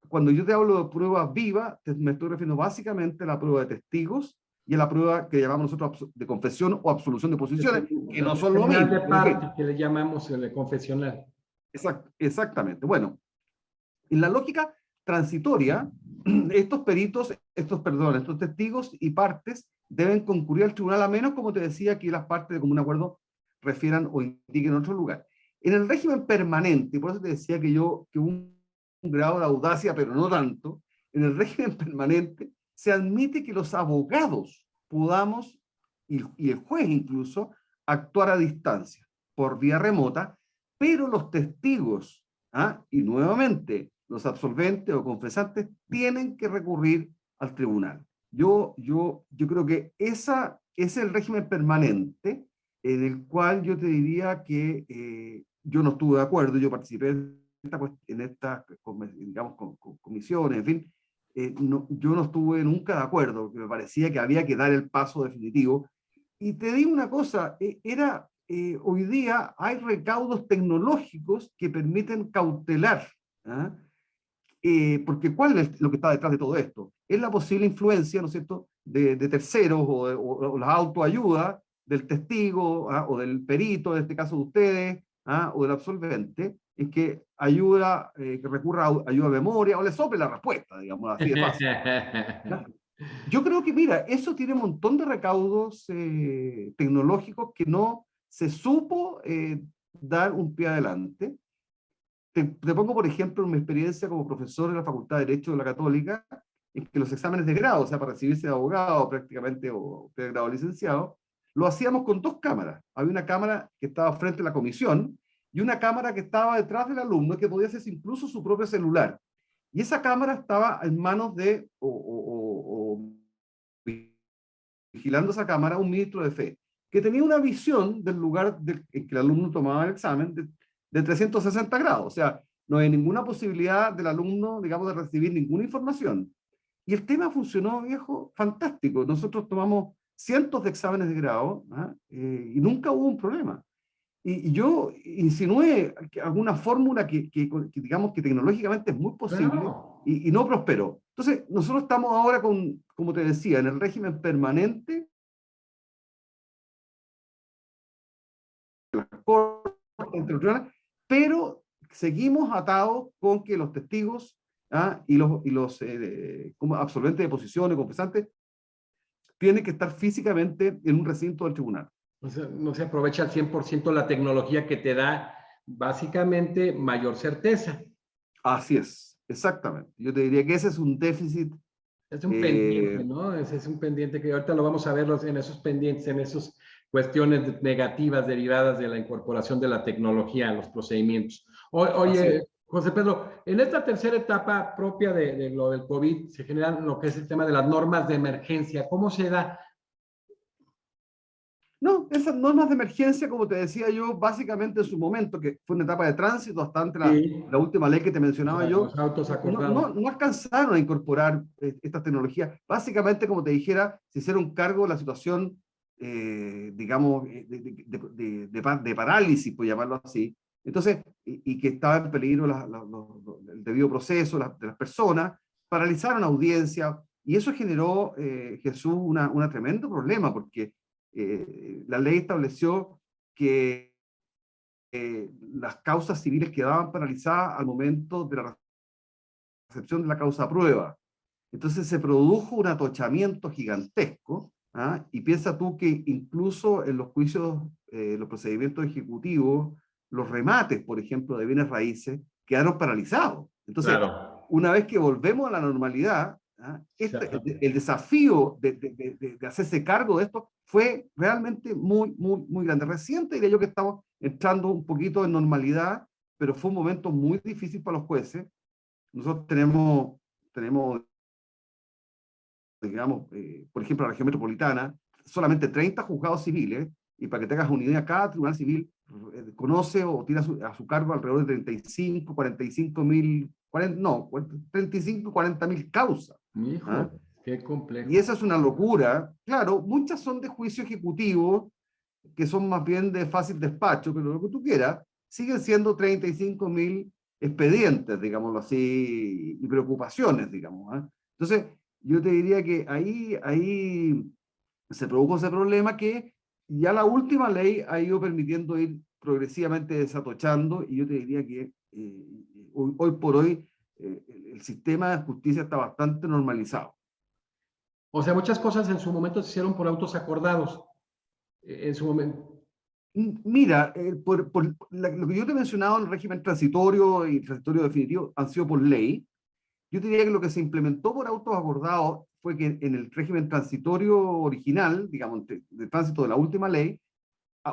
cuando yo te hablo de prueba viva, me estoy refiriendo básicamente a la prueba de testigos y a la prueba que llamamos nosotros de confesión o absolución de posiciones, que no son lo mismo. De parte, que le llamamos el confesional. Exactamente. Bueno, en la lógica transitoria, estos peritos, estos testigos y partes deben concurrir al tribunal, a menos, como te decía, que las partes de común acuerdo refieran o indiquen en otro lugar. En el régimen permanente, por eso te decía que un grado de audacia, pero no tanto, en el régimen permanente se admite que los abogados podamos, y el juez incluso, actuar a distancia, por vía remota, pero los testigos, y nuevamente los absolventes o confesantes tienen que recurrir al tribunal. Yo creo que ese es el régimen permanente en el cual yo te diría que yo no estuve de acuerdo, yo participé en estas digamos, comisiones, en fin, yo no estuve nunca de acuerdo, porque me parecía que había que dar el paso definitivo. Y te digo una cosa, hoy día hay recaudos tecnológicos que permiten cautelar, ¿ah? Porque ¿cuál es lo que está detrás de todo esto? Es la posible influencia, ¿no es cierto?, de terceros o la autoayuda del testigo, o del perito, en este caso de ustedes, o del absolvente, en que que recurra a ayuda de memoria o le sople la respuesta, digamos, así de fácil. ¿Ya? Yo creo que, mira, eso tiene un montón de recaudos tecnológicos que no se supo dar un pie adelante. Te pongo, por ejemplo, mi experiencia como profesor en la Facultad de Derecho de la Católica, en que los exámenes de grado, o sea, para recibirse de abogado prácticamente, o de grado licenciado, lo hacíamos con dos cámaras. Había una cámara que estaba frente a la comisión y una cámara que estaba detrás del alumno, que podía hacerse incluso su propio celular. Y esa cámara estaba en manos de, vigilando esa cámara, un ministro de fe, que tenía una visión del lugar en que el alumno tomaba el examen de 360 grados. O sea, no hay ninguna posibilidad del alumno, digamos, de recibir ninguna información. Y el tema funcionó, viejo, fantástico. Nosotros tomamos cientos de exámenes de grado, y nunca hubo un problema. Y yo insinué alguna fórmula que digamos que tecnológicamente es muy posible, Claro. y no prosperó. Entonces, nosotros estamos ahora como te decía, en el régimen permanente, pero seguimos atados con que los testigos, y los como absolventes de posiciones, confesantes, tienen que estar físicamente en un recinto del tribunal. No se aprovecha al 100% la tecnología que te da básicamente mayor certeza. Así es, exactamente. Yo te diría que ese es un déficit Es un pendiente, ¿no? Es un pendiente que ahorita lo vamos a ver en esos pendientes, en esas cuestiones negativas derivadas de la incorporación de la tecnología a los procedimientos. Así es. Oye, José Pedro, en esta tercera etapa propia de lo del COVID se generan lo que es el tema de las normas de emergencia. ¿Cómo se da? No, esas normas de emergencia, como te decía yo, básicamente en su momento, que fue una etapa de tránsito hasta ante Sí, la última ley que te mencionaba yo, los autos no, acordados. no, no alcanzaron a incorporar estas tecnologías. Básicamente, como te dijera, se hicieron cargo de la situación, digamos, de parálisis, por llamarlo así. Entonces, y que estaba en peligro el debido proceso de las personas, paralizaron audiencia, y eso generó, Jesús, un tremendo problema, porque la ley estableció que las causas civiles quedaban paralizadas al momento de la recepción de la causa a prueba. Entonces se produjo un atochamiento gigantesco, ¿ah? Y piensa tú que incluso en los juicios, los procedimientos ejecutivos, los remates, por ejemplo, de bienes raíces, quedaron paralizados. Entonces, Claro. una vez que volvemos a la normalidad, ¿ah? El desafío de hacerse cargo de esto fue realmente muy, muy, muy grande. Reciente diría yo que estamos entrando un poquito en normalidad, pero fue un momento muy difícil para los jueces. Nosotros tenemos digamos, por ejemplo, la región metropolitana, solamente 30 juzgados civiles, y para que tengas una idea, cada tribunal civil conoce o tiene a su cargo alrededor de 35, 45 mil, 40, no, 35, 40 mil causas. Hijo, ¿Ah? qué Y complejo. esa es una locura. Claro, muchas son de juicio ejecutivo, que son más bien de fácil despacho, pero lo que tú quieras, siguen siendo 35 mil expedientes, digámoslo así, y preocupaciones, digamos. ¿Eh? Entonces, yo te diría que ahí se produjo ese problema que ya la última ley ha ido permitiendo ir progresivamente desatochando, y yo te diría que hoy por hoy el sistema de justicia está bastante normalizado. O sea, muchas cosas en su momento se hicieron por autos acordados. En su momento. Mira, lo que yo te he mencionado en el régimen transitorio y transitorio definitivo han sido por ley. Yo diría que lo que se implementó por autos acordados fue que en el régimen transitorio original, digamos, de tránsito de la última ley,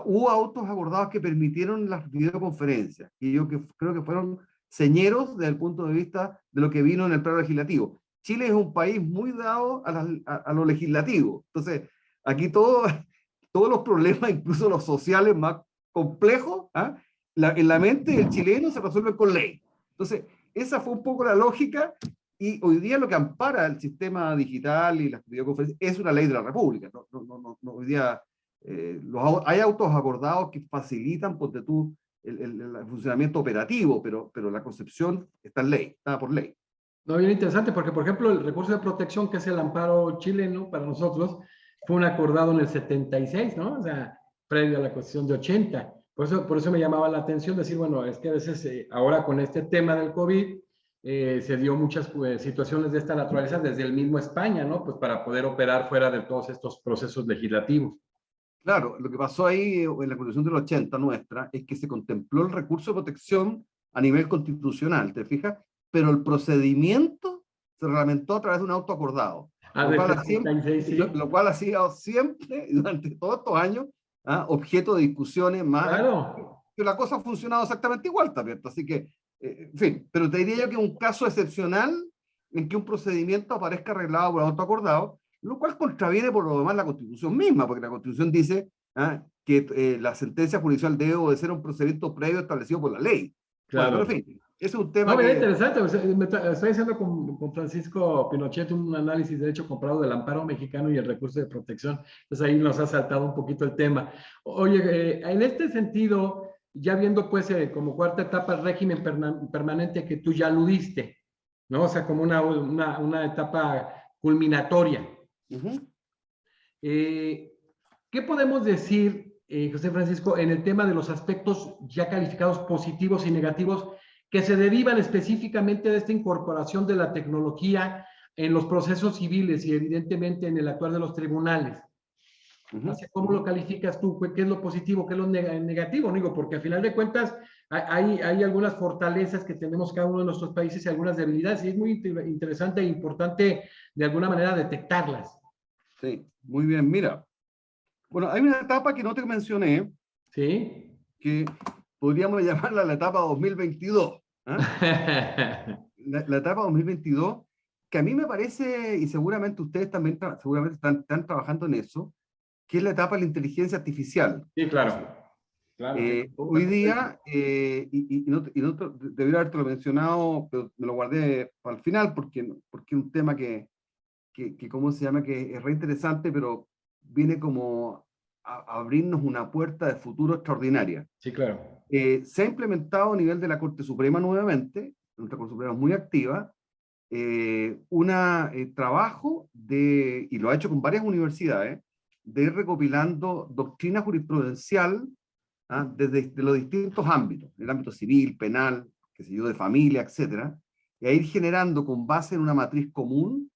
hubo autos acordados que permitieron las videoconferencias, y yo creo que fueron señeros desde el punto de vista de lo que vino en el plano legislativo. Chile es un país muy dado a lo legislativo. Entonces, aquí todos los problemas, incluso los sociales más complejos, ¿ah? En la mente del chileno se resuelven con ley. Entonces, esa fue un poco la lógica, y hoy día lo que ampara el sistema digital y las videoconferencias es una ley de la República. Hoy día hay autos acordados que facilitan, porque tú, el funcionamiento operativo, pero la concepción está en ley, está por ley. No, bien interesante, porque por ejemplo el recurso de protección, que es el amparo chileno para nosotros, fue un acordado en el 76, ¿no? O sea, previo a la Constitución de 80. Por eso me llamaba la atención decir, bueno, es que a veces ahora con este tema del COVID se dio muchas situaciones de esta naturaleza desde el mismo España, ¿no? Pues para poder operar fuera de todos estos procesos legislativos. Claro, lo que pasó ahí en la Constitución del 80 nuestra es que se contempló el recurso de protección a nivel constitucional, ¿te fijas? Pero el procedimiento se reglamentó a través de un auto acordado, Ah, del 76, sí. lo cual ha sido siempre, durante todos estos años, objeto de discusiones más, Claro. que la cosa ha funcionado exactamente igual también. Así que, en fin, pero te diría yo que es un caso excepcional en que un procedimiento aparezca arreglado por auto acordado, lo cual contraviene por lo demás la Constitución misma, porque la Constitución dice que la sentencia judicial debe obedecer a un procedimiento previo establecido por la ley. Bueno, pero en Claro. fin, ese es un tema No, bien que, interesante. O sea, estoy haciendo con Francisco Pinochet un análisis de derecho comparado del amparo mexicano y el recurso de protección. Entonces ahí nos ha saltado un poquito el tema. Oye, en este sentido, ya viendo pues como cuarta etapa el régimen permanente que tú ya aludiste, ¿no? O sea, como una etapa culminatoria. uh-huh. ¿Qué podemos decir, José Francisco, en el tema de los aspectos ya calificados positivos y negativos que se derivan específicamente de esta incorporación de la tecnología en los procesos civiles y evidentemente en el actuar de los tribunales? ¿Cómo lo calificas tú? ¿Qué es lo positivo? ¿Qué es lo negativo? No digo, porque al final de cuentas hay algunas fortalezas que tenemos cada uno de nuestros países y algunas debilidades, y es muy interesante e importante de alguna manera detectarlas. Sí, muy bien. Mira, bueno, hay una etapa que no te mencioné, ¿Sí? que podríamos llamarla la etapa 2022. La etapa 2022, que a mí me parece, y seguramente ustedes también seguramente están trabajando en eso, que es la etapa de la inteligencia artificial. Sí, claro. Claro. Hoy día, debería haberte lo mencionado, pero me lo guardé para el final porque es un tema ¿cómo se llama? Que es re interesante, pero viene como a abrirnos una puerta de futuro extraordinaria. Sí, claro. Se ha implementado a nivel de la Corte Suprema nuevamente, nuestra Corte Suprema es muy activa, un trabajo y lo ha hecho con varias universidades, de ir recopilando doctrina jurisprudencial desde los distintos ámbitos, el ámbito civil, penal, qué sé yo, de familia, etcétera, y a ir generando con base en una matriz común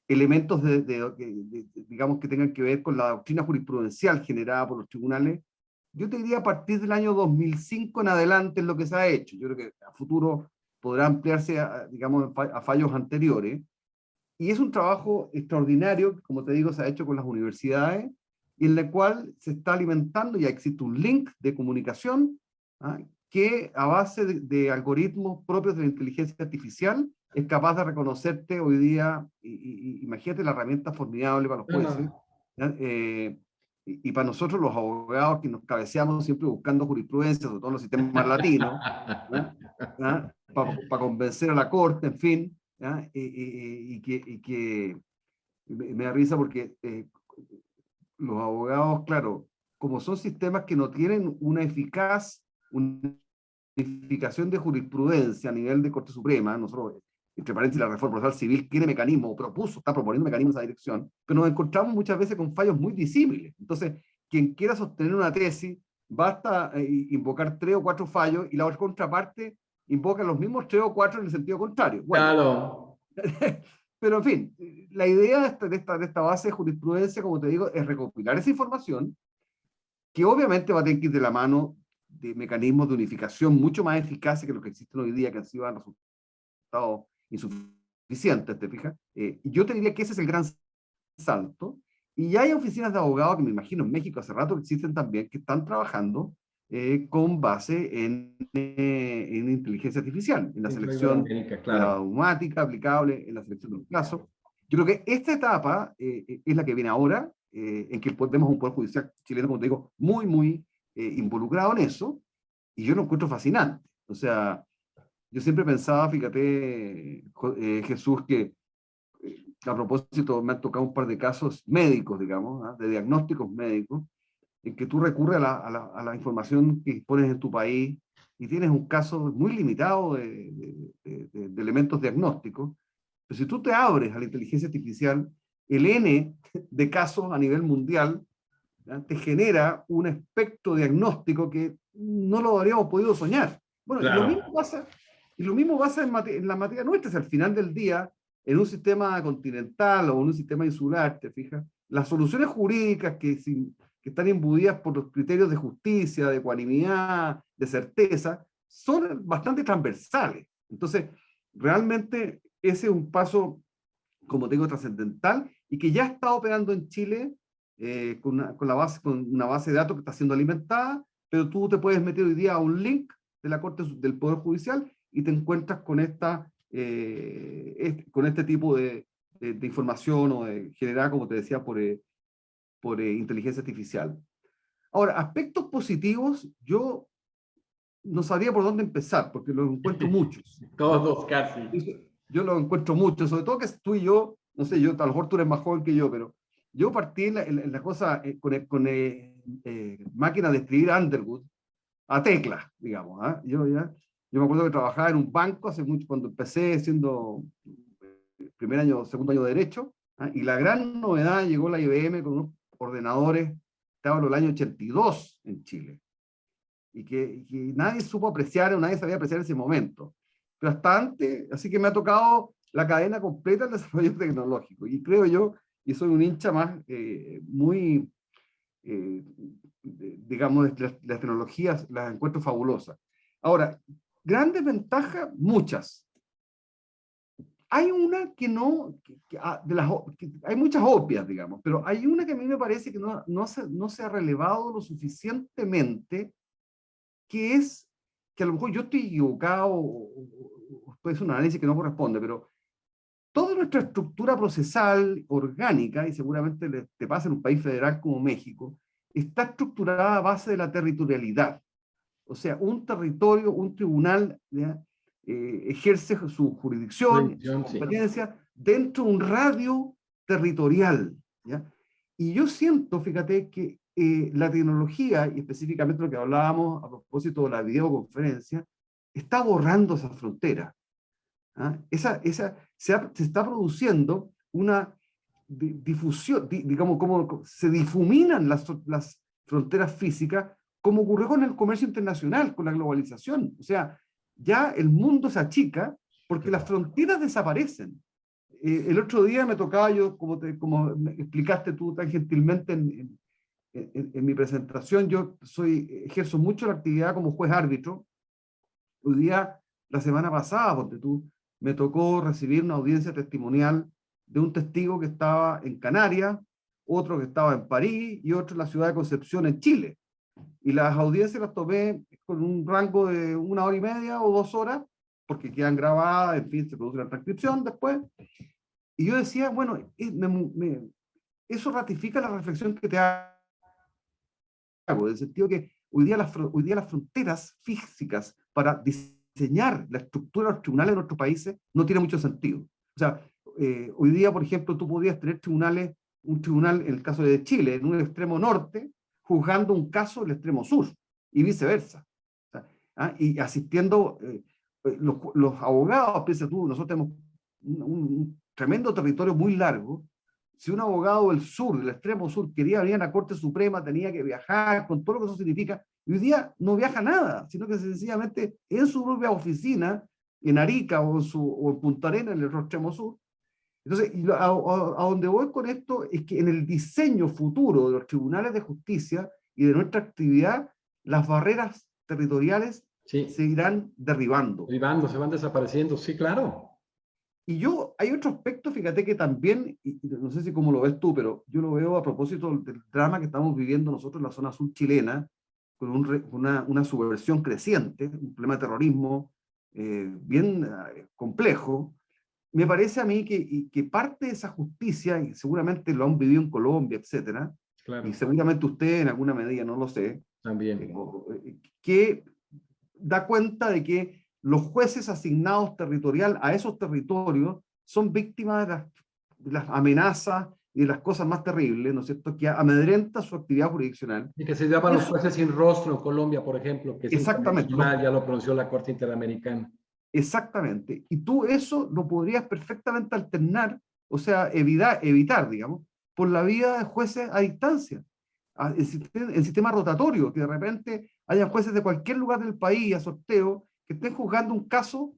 elementos digamos, que tengan que ver con la doctrina jurisprudencial generada por los tribunales. Yo te diría a partir del año 2005 en adelante es lo que se ha hecho. Yo creo que a futuro podrá ampliarse, digamos, a fallos anteriores. Y es un trabajo extraordinario, como te digo, se ha hecho con las universidades, y en la cual se está alimentando, ya existe un link de comunicación, que a base de algoritmos propios de la inteligencia artificial es capaz de reconocerte hoy día, imagínate la herramienta formidable para los jueces, y para nosotros los abogados que nos cabeceamos siempre buscando jurisprudencia, sobre todo en los sistemas latinos, para convencer a la corte, en fin, que me da risa porque los abogados, claro, como son sistemas que no tienen una unificación de jurisprudencia a nivel de Corte Suprema, nosotros, entre paréntesis, la reforma procesal civil tiene mecanismos, está proponiendo mecanismos en esa dirección, pero nos encontramos muchas veces con fallos muy disímiles. Entonces, quien quiera sostener una tesis, basta invocar 3 o 4 fallos y la otra contraparte invoca los mismos 3 o 4 en el sentido contrario. Bueno, Claro. pero en fin, la idea de esta base de jurisprudencia, como te digo, es recopilar esa información, que obviamente va a tener que ir de la mano de mecanismos de unificación mucho más eficaces que los que existen hoy día, que han sido resultados insuficientes, ¿te fijas? Yo te diría que ese es el gran salto, y ya hay oficinas de abogados que me imagino en México hace rato que existen también, que están trabajando con base en inteligencia artificial, en la selección América, de la claro. automática aplicable, en la selección de los plazos. Yo creo que esta etapa es la que viene ahora, en que vemos un poder judicial chileno, como te digo, muy, muy involucrado en eso, y yo lo encuentro fascinante. O sea, yo siempre pensaba, fíjate, Jesús, que a propósito me han tocado un par de casos médicos, digamos, de diagnósticos médicos, en que tú recurres a la información que dispones en tu país y tienes un caso muy limitado de elementos diagnósticos, pero si tú te abres a la inteligencia artificial, el N de casos a nivel mundial, ¿ya?, te genera un espectro diagnóstico que no lo habríamos podido soñar. Bueno, Claro. y lo mismo pasa en la materia nuestra, es al final del día, en un sistema continental o en un sistema insular, te fijas, las soluciones jurídicas que están imbuidas por los criterios de justicia, de ecuanimidad, de certeza, son bastante transversales. Entonces, realmente ese es un paso, como te digo, trascendental, y que ya está operando en Chile con una base de datos que está siendo alimentada, pero tú te puedes meter hoy día a un link de la Corte del Poder Judicial y te encuentras con este tipo de información o generada, como te decía, por inteligencia artificial. Ahora, aspectos positivos, yo no sabría por dónde empezar, porque los encuentro muchos. Todos casi. Yo los encuentro muchos, sobre todo que tú y yo, no sé, yo, a lo mejor tú eres más joven que yo, pero yo partí en la cosa con máquinas de escribir Underwood a teclas, digamos. Yo me acuerdo que trabajaba en un banco hace mucho, cuando empecé siendo primer año, segundo año de Derecho, y la gran novedad, llegó la IBM con unos ordenadores, te hablo del año 82 en Chile, y que nadie supo apreciar o nadie sabía apreciar ese momento. Pero hasta antes, así que me ha tocado la cadena completa del desarrollo tecnológico, y creo yo y soy un hincha más muy, digamos, las tecnologías las encuentro fabulosas. Ahora, grandes ventajas, muchas. Hay una que no, hay muchas obvias, digamos, pero hay una que a mí me parece que no se ha relevado lo suficientemente, que es que a lo mejor yo estoy equivocado o esto es un análisis que no corresponde, pero toda nuestra estructura procesal orgánica, y seguramente te pasa en un país federal como México, está estructurada a base de la territorialidad. O sea, un territorio, un tribunal, ¿ya? Ejerce su jurisdicción, su Sí. competencia dentro de un radio territorial, ¿ya? Y yo siento, fíjate, que la tecnología, y específicamente lo que hablábamos a propósito de la videoconferencia, está borrando esa frontera. ¿Ah? Se está produciendo una difusión, digamos, como se difuminan las fronteras físicas, como ocurrió con el comercio internacional, con la globalización. O sea, ya el mundo se achica porque las fronteras desaparecen. El otro día me tocaba yo, como me explicaste tú tan gentilmente en mi presentación, yo ejerzo mucho la actividad como juez árbitro. Hoy día, la semana pasada, porque me tocó recibir una audiencia testimonial de un testigo que estaba en Canarias, otro que estaba en París y otro en la ciudad de Concepción, en Chile. Y las audiencias las tomé con un rango de 1 hora y media o 2 horas, porque quedan grabadas, en fin, se produce la transcripción después. Y yo decía, bueno, eso ratifica la reflexión que te hago, en el sentido que hoy día las fronteras físicas para diseñar la estructura de los tribunales de nuestros países no tiene mucho sentido. O sea, hoy día, por ejemplo, tú podrías tener un tribunal, en el caso de Chile, en un extremo norte, juzgando un caso en el extremo sur, y viceversa. O sea, y asistiendo, los abogados, piensa tú, nosotros tenemos un tremendo territorio muy largo. Si un abogado del sur, del extremo sur, quería venir a la Corte Suprema, tenía que viajar con todo lo que eso significa, y hoy día no viaja nada, sino que sencillamente en su propia oficina, en Arica o en Punta Arenas, en el extremo sur. Entonces, a donde voy con esto es que en el diseño futuro de los tribunales de justicia y de nuestra actividad, las barreras territoriales Sí, se irán derribando. derivando, se van desapareciendo, sí, claro. Y hay otro aspecto, fíjate que también, y no sé si cómo lo ves tú, pero yo lo veo a propósito del drama que estamos viviendo nosotros en la zona sur chilena, con una subversión creciente, un problema de terrorismo bien complejo. Me parece a mí que parte de esa justicia, y seguramente lo han vivido en Colombia, etcétera, y Claro, seguramente usted en alguna medida, no lo sé, también. que da cuenta de que los jueces asignados territorial a esos territorios son víctimas de las amenazas y de las cosas más terribles, ¿no es cierto?, que amedrenta su actividad jurisdiccional. Y que se llaman Y los eso, jueces sin rostro en Colombia, por ejemplo, que es exactamente, internacional, ya lo pronunció la Corte Interamericana. exactamente. Y tú eso lo podrías perfectamente alternar, o sea, evitar, digamos, por la vía de jueces a distancia, el sistema rotatorio, que de repente haya jueces de cualquier lugar del país a sorteo que estén juzgando un caso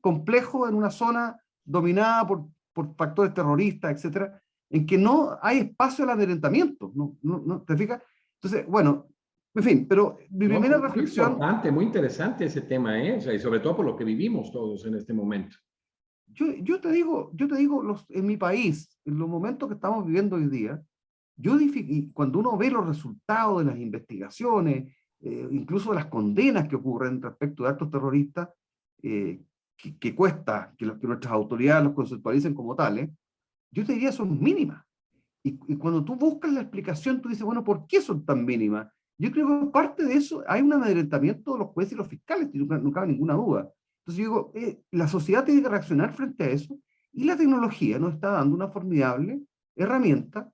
complejo en una zona dominada por factores terroristas, etcétera, en que no hay espacio al amedrentamiento, ¿no? ¿Te fijas? Entonces, bueno, en fin, pero mi No, primera muy reflexión, importante, muy interesante ese tema, ¿eh? O sea, y sobre todo por lo que vivimos todos en este momento. yo te digo en mi país, en los momentos que estamos viviendo hoy día, y cuando uno ve los resultados de las investigaciones, incluso de las condenas que ocurren respecto de actos terroristas, que cuesta que nuestras autoridades los conceptualicen como tales, yo te diría son mínimas. Y cuando tú buscas la explicación, tú dices, bueno, ¿por qué son tan mínimas? Yo creo que parte de eso hay un amedrentamiento de los jueces y los fiscales, y no cabe ninguna duda. Entonces yo digo, la sociedad tiene que reaccionar frente a eso, y la tecnología nos está dando una formidable herramienta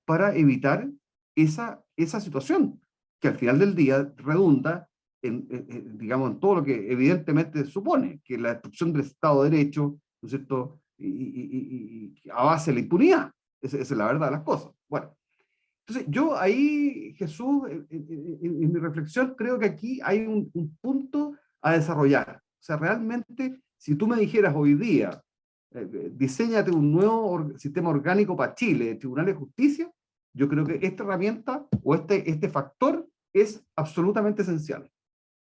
para evitar esa situación, que al final del día redunda digamos, en todo lo que evidentemente supone, que la destrucción del Estado de Derecho, ¿no es cierto?, y a base de la impunidad. Esa es la verdad de las cosas. Bueno, entonces yo ahí, Jesús, en mi reflexión, creo que aquí hay un punto a desarrollar. O sea, realmente, si tú me dijeras hoy día, diséñate un nuevo sistema orgánico para Chile, de tribunales de justicia, yo creo que esta herramienta o este factor es absolutamente esencial.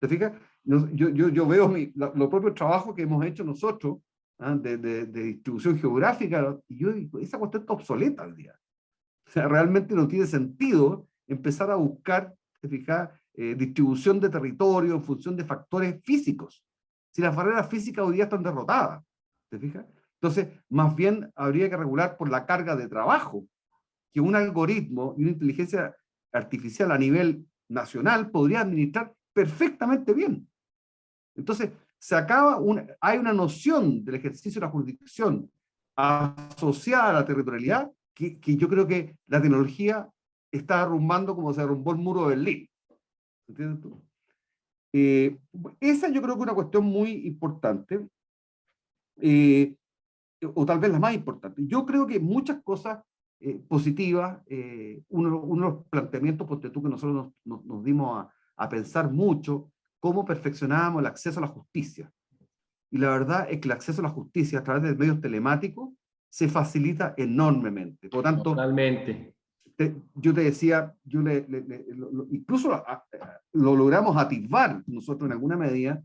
¿Te fijas? Yo veo lo propio trabajo que hemos hecho nosotros, ¿ah? de distribución geográfica, y yo digo, esa cuestión está obsoleta al día. O sea, realmente no tiene sentido empezar a buscar, ¿te fijas? Distribución de territorio en función de factores físicos. Si las barreras físicas hoy día están derrotadas, ¿te fijas? Entonces, más bien habría que regular por la carga de trabajo, que un algoritmo y una inteligencia artificial a nivel nacional podría administrar perfectamente bien. Entonces, hay una noción del ejercicio de la jurisdicción asociada a la territorialidad que yo creo que la tecnología está derrumbando como se derrumbó el muro de Berlín. ¿Entiendes tú? Esa yo creo que es una cuestión muy importante, o tal vez la más importante. Yo creo que muchas cosas positivas, uno de los planteamientos, porque tú que nosotros nos dimos a pensar mucho, cómo perfeccionábamos el acceso a la justicia. Y la verdad es que el acceso a la justicia a través de medios telemáticos se facilita enormemente. Por lo tanto, totalmente. Yo te decía, incluso lo logramos atisbar nosotros en alguna medida,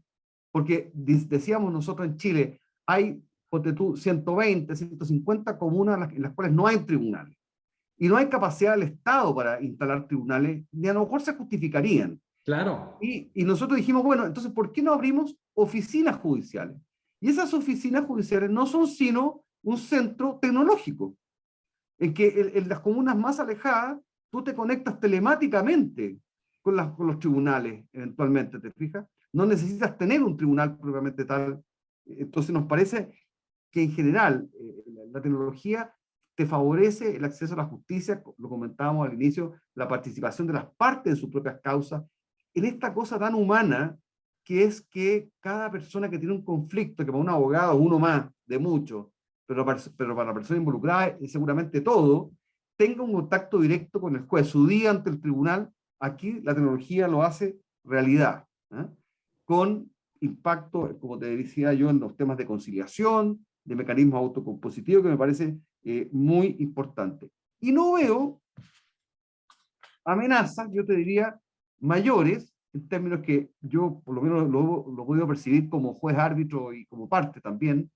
porque decíamos nosotros en Chile, hay 120, 150 comunas en las cuales no hay tribunales. Y no hay capacidad del Estado para instalar tribunales, ni a lo mejor se justificarían. Claro. Y nosotros dijimos, bueno, entonces, ¿por qué no abrimos oficinas judiciales? Y esas oficinas judiciales no son sino un centro tecnológico, en que en las comunas más alejadas tú te conectas telemáticamente con los tribunales, eventualmente, ¿te fijas? No necesitas tener un tribunal propiamente tal. Entonces nos parece que en general la tecnología te favorece el acceso a la justicia, lo comentábamos al inicio, la participación de las partes en sus propias causas, en esta cosa tan humana que es que cada persona que tiene un conflicto, que para un abogado uno más de muchos, pero para la persona involucrada es seguramente todo, tenga un contacto directo con el juez. Su día ante el tribunal, aquí la tecnología lo hace realidad, ¿eh? Con impacto, como te decía yo, en los temas de conciliación, de mecanismos autocompositivos, que me parece muy importante. Y no veo amenazas, yo te diría, mayores, en términos que yo por lo menos lo he podido percibir como juez árbitro y como parte también,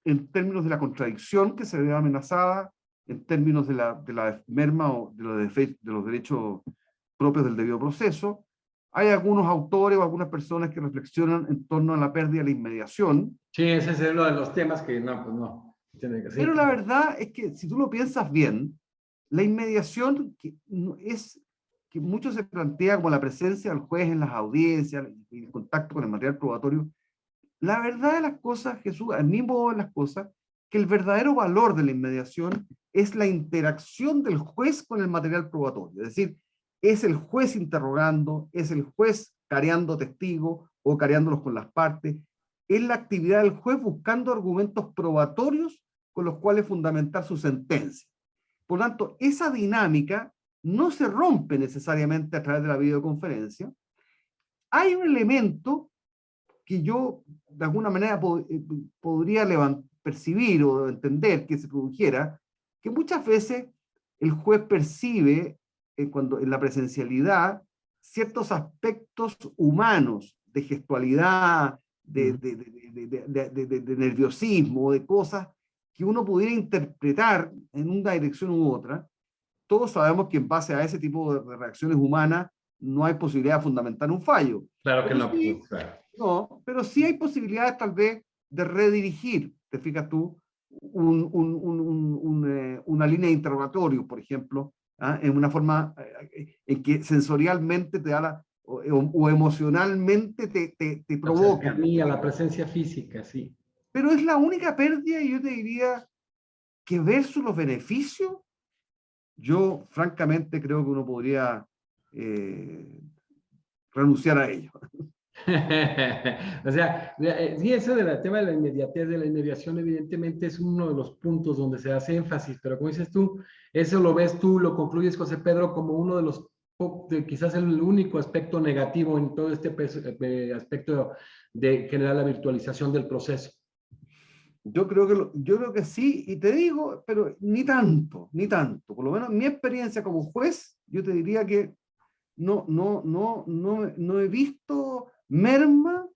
en términos de la contradicción que se ve amenazada, en términos de la merma o de los derechos propios del debido proceso. Hay algunos autores o algunas personas que reflexionan en torno a la pérdida de la inmediación. Sí, ese es uno de los temas que no, pues no. Tiene que ser. Pero la verdad es que si tú lo piensas bien, la inmediación es que mucho se plantea como la presencia del juez en las audiencias y el contacto con el material probatorio. La verdad de las cosas, Jesús, al mismo modo de las cosas, que el verdadero valor de la inmediación es la interacción del juez con el material probatorio. Es decir, es el juez interrogando, es el juez careando testigos o careándolos con las partes, es la actividad del juez buscando argumentos probatorios con los cuales fundamentar su sentencia. Por lo tanto, esa dinámica no se rompe necesariamente a través de la videoconferencia. Hay un elemento que yo de alguna manera podría percibir o entender que se produjera, que muchas veces el juez percibe cuando en la presencialidad ciertos aspectos humanos de gestualidad, de nerviosismo, de cosas que uno pudiera interpretar en una dirección u otra. Todos sabemos que en base a ese tipo de reacciones humanas no hay posibilidad de fundamentar un fallo. Claro que Pero no. sí, Pues, claro. no, pero sí hay posibilidades tal vez de redirigir, te fijas tú, una línea de interrogatorio, por ejemplo, en una forma en que sensorialmente te da o emocionalmente te La provoca. cercanía, la presencia física, sí. Pero es la única pérdida, y yo te diría que versus los beneficios, yo francamente creo que uno podría renunciar a ello. O sea, sí, eso del tema de la inmediatez, de la inmediación, evidentemente es uno de los puntos donde se hace énfasis, pero como dices tú, eso lo ves tú, lo concluyes, José Pedro, como uno de los, quizás el único aspecto negativo en todo este aspecto de generar la virtualización del proceso. Yo creo que sí, y te digo, pero ni tanto, ni tanto. Por lo menos en mi experiencia como juez, yo te diría que no he visto merma,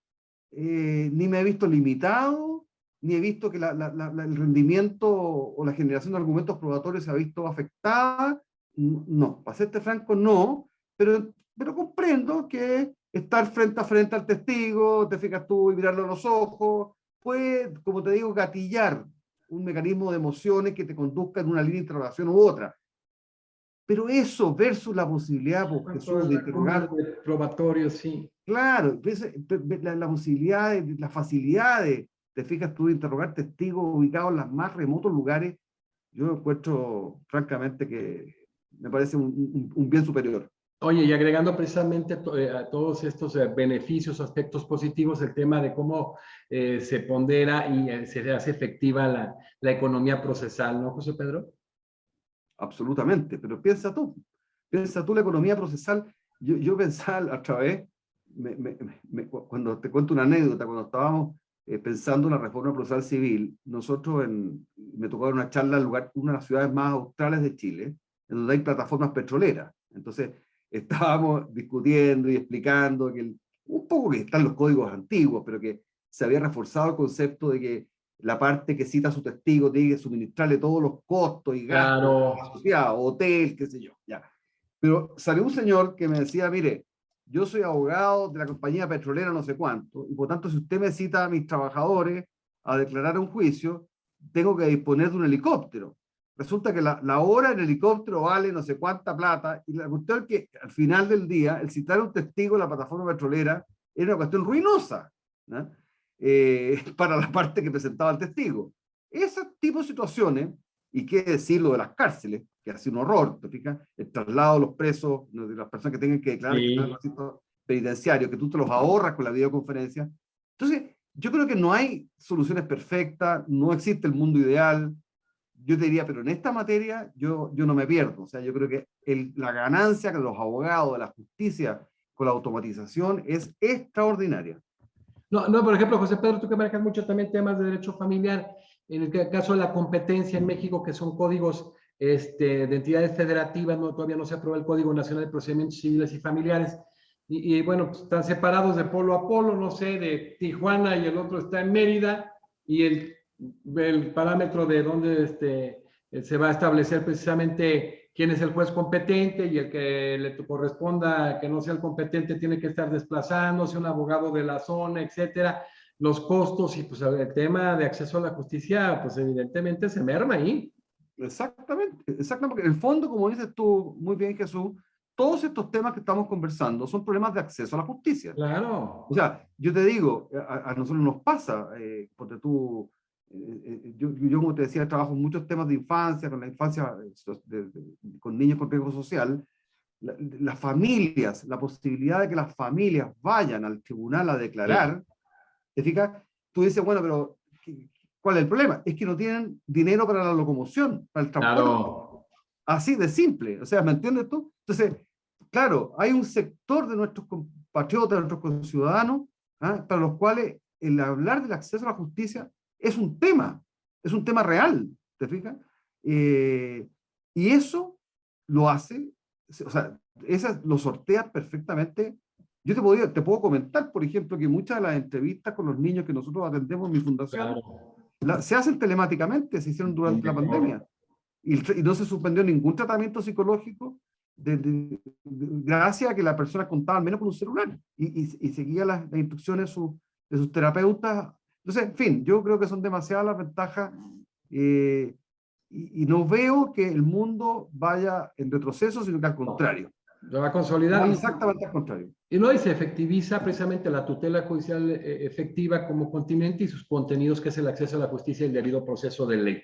ni me he visto limitado, ni he visto que el rendimiento o la generación de argumentos probatorios se ha visto afectada. No, para serte franco, no, pero comprendo que estar frente a frente al testigo, te fijas tú y mirarlo a los ojos, puede, como te digo, gatillar un mecanismo de emociones que te conduzca en una línea de interrogación u otra. Pero eso versus la posibilidad, pues, Jesús, de interrogar, Probatorio, sí. claro, la posibilidad, la facilidad de, te fijas tú, de interrogar testigos ubicados en los más remotos lugares, yo encuentro, francamente, que me parece un bien superior. Oye, y agregando precisamente a todos estos beneficios, aspectos positivos, el tema de cómo se pondera y se hace efectiva la economía procesal, ¿no, José Pedro? Absolutamente, pero piensa tú la economía procesal. Yo pensaba la otra vez, cuando te cuento una anécdota, cuando estábamos pensando en la reforma procesal civil, me tocó dar una charla en lugar, una de las ciudades más australes de Chile, en donde hay plataformas petroleras. Entonces, estábamos discutiendo y explicando que un poco que están los códigos antiguos, pero que se había reforzado el concepto de que la parte que cita a su testigo tiene que suministrarle todos los costos y gastos Claro. asociados, hotel, qué sé yo, ya. Pero salió un señor que me decía, mire, yo soy abogado de la compañía petrolera no sé cuánto, y por tanto, si usted me cita a mis trabajadores a declarar un juicio, tengo que disponer de un helicóptero. Resulta que la hora en helicóptero vale no sé cuánta plata, y la cuestión es que al final del día, el citar a un testigo en la plataforma petrolera era una cuestión ruinosa, ¿no? Para la parte que presentaba el testigo. Ese tipo de situaciones, y qué decirlo de las cárceles, que ha sido un horror, ¿te fijas? El traslado de los presos, de las personas que tengan que declarar que están en el recinto penitenciario, que tú te los ahorras con la videoconferencia. Entonces, yo creo que no hay soluciones perfectas, no existe el mundo ideal. Yo te diría, pero en esta materia yo no me pierdo. O sea, yo creo que la ganancia de los abogados, de la justicia con la automatización es extraordinaria. No, no, por ejemplo, José Pedro, tú que manejas mucho también temas de derecho familiar, en el caso de la competencia en México, que son códigos de entidades federativas, no, todavía no se aprobó el Código Nacional de Procedimientos Civiles y Familiares, y bueno, pues, están separados de polo a polo, no sé, de Tijuana y el otro está en Mérida, y el parámetro de dónde se va a establecer precisamente quién es el juez competente y el que le corresponda que no sea el competente tiene que estar desplazándose, un abogado de la zona, etcétera, los costos y pues el tema de acceso a la justicia, pues evidentemente se merma ahí. Exactamente, exactamente, porque en el fondo, como dices tú muy bien, Jesús, todos estos temas que estamos conversando son problemas de acceso a la justicia. Claro. O sea, yo te digo, a nosotros nos pasa, porque tú, yo como te decía, trabajo en muchos temas de infancia, con la infancia, con niños con riesgo social, las familias, la posibilidad de que las familias vayan al tribunal a declarar, ¿te fijas? Tú dices, bueno, pero ¿cuál es el problema? Es que no tienen dinero para la locomoción, para el transporte. Claro. Así de simple. O sea, ¿me entiendes tú? Entonces, claro, hay un sector de nuestros compatriotas, de nuestros conciudadanos, para los cuales el hablar del acceso a la justicia es un tema real, ¿te fijas? Y eso lo hace, o sea, lo sortea perfectamente. Yo te puedo comentar, por ejemplo, que muchas de las entrevistas con los niños que nosotros atendemos en mi fundación Claro. se hacen telemáticamente, se hicieron durante la pandemia y no se suspendió ningún tratamiento psicológico gracias a que la persona contaba al menos con un celular y seguía las instrucciones de sus terapeutas. Entonces, en fin, yo creo que son demasiadas las ventajas y no veo que el mundo vaya en retroceso, sino que al contrario. Lo va a consolidar. Va exactamente al contrario. Y no, y se efectiviza precisamente la tutela judicial efectiva como continente y sus contenidos, que es el acceso a la justicia y el debido proceso de ley.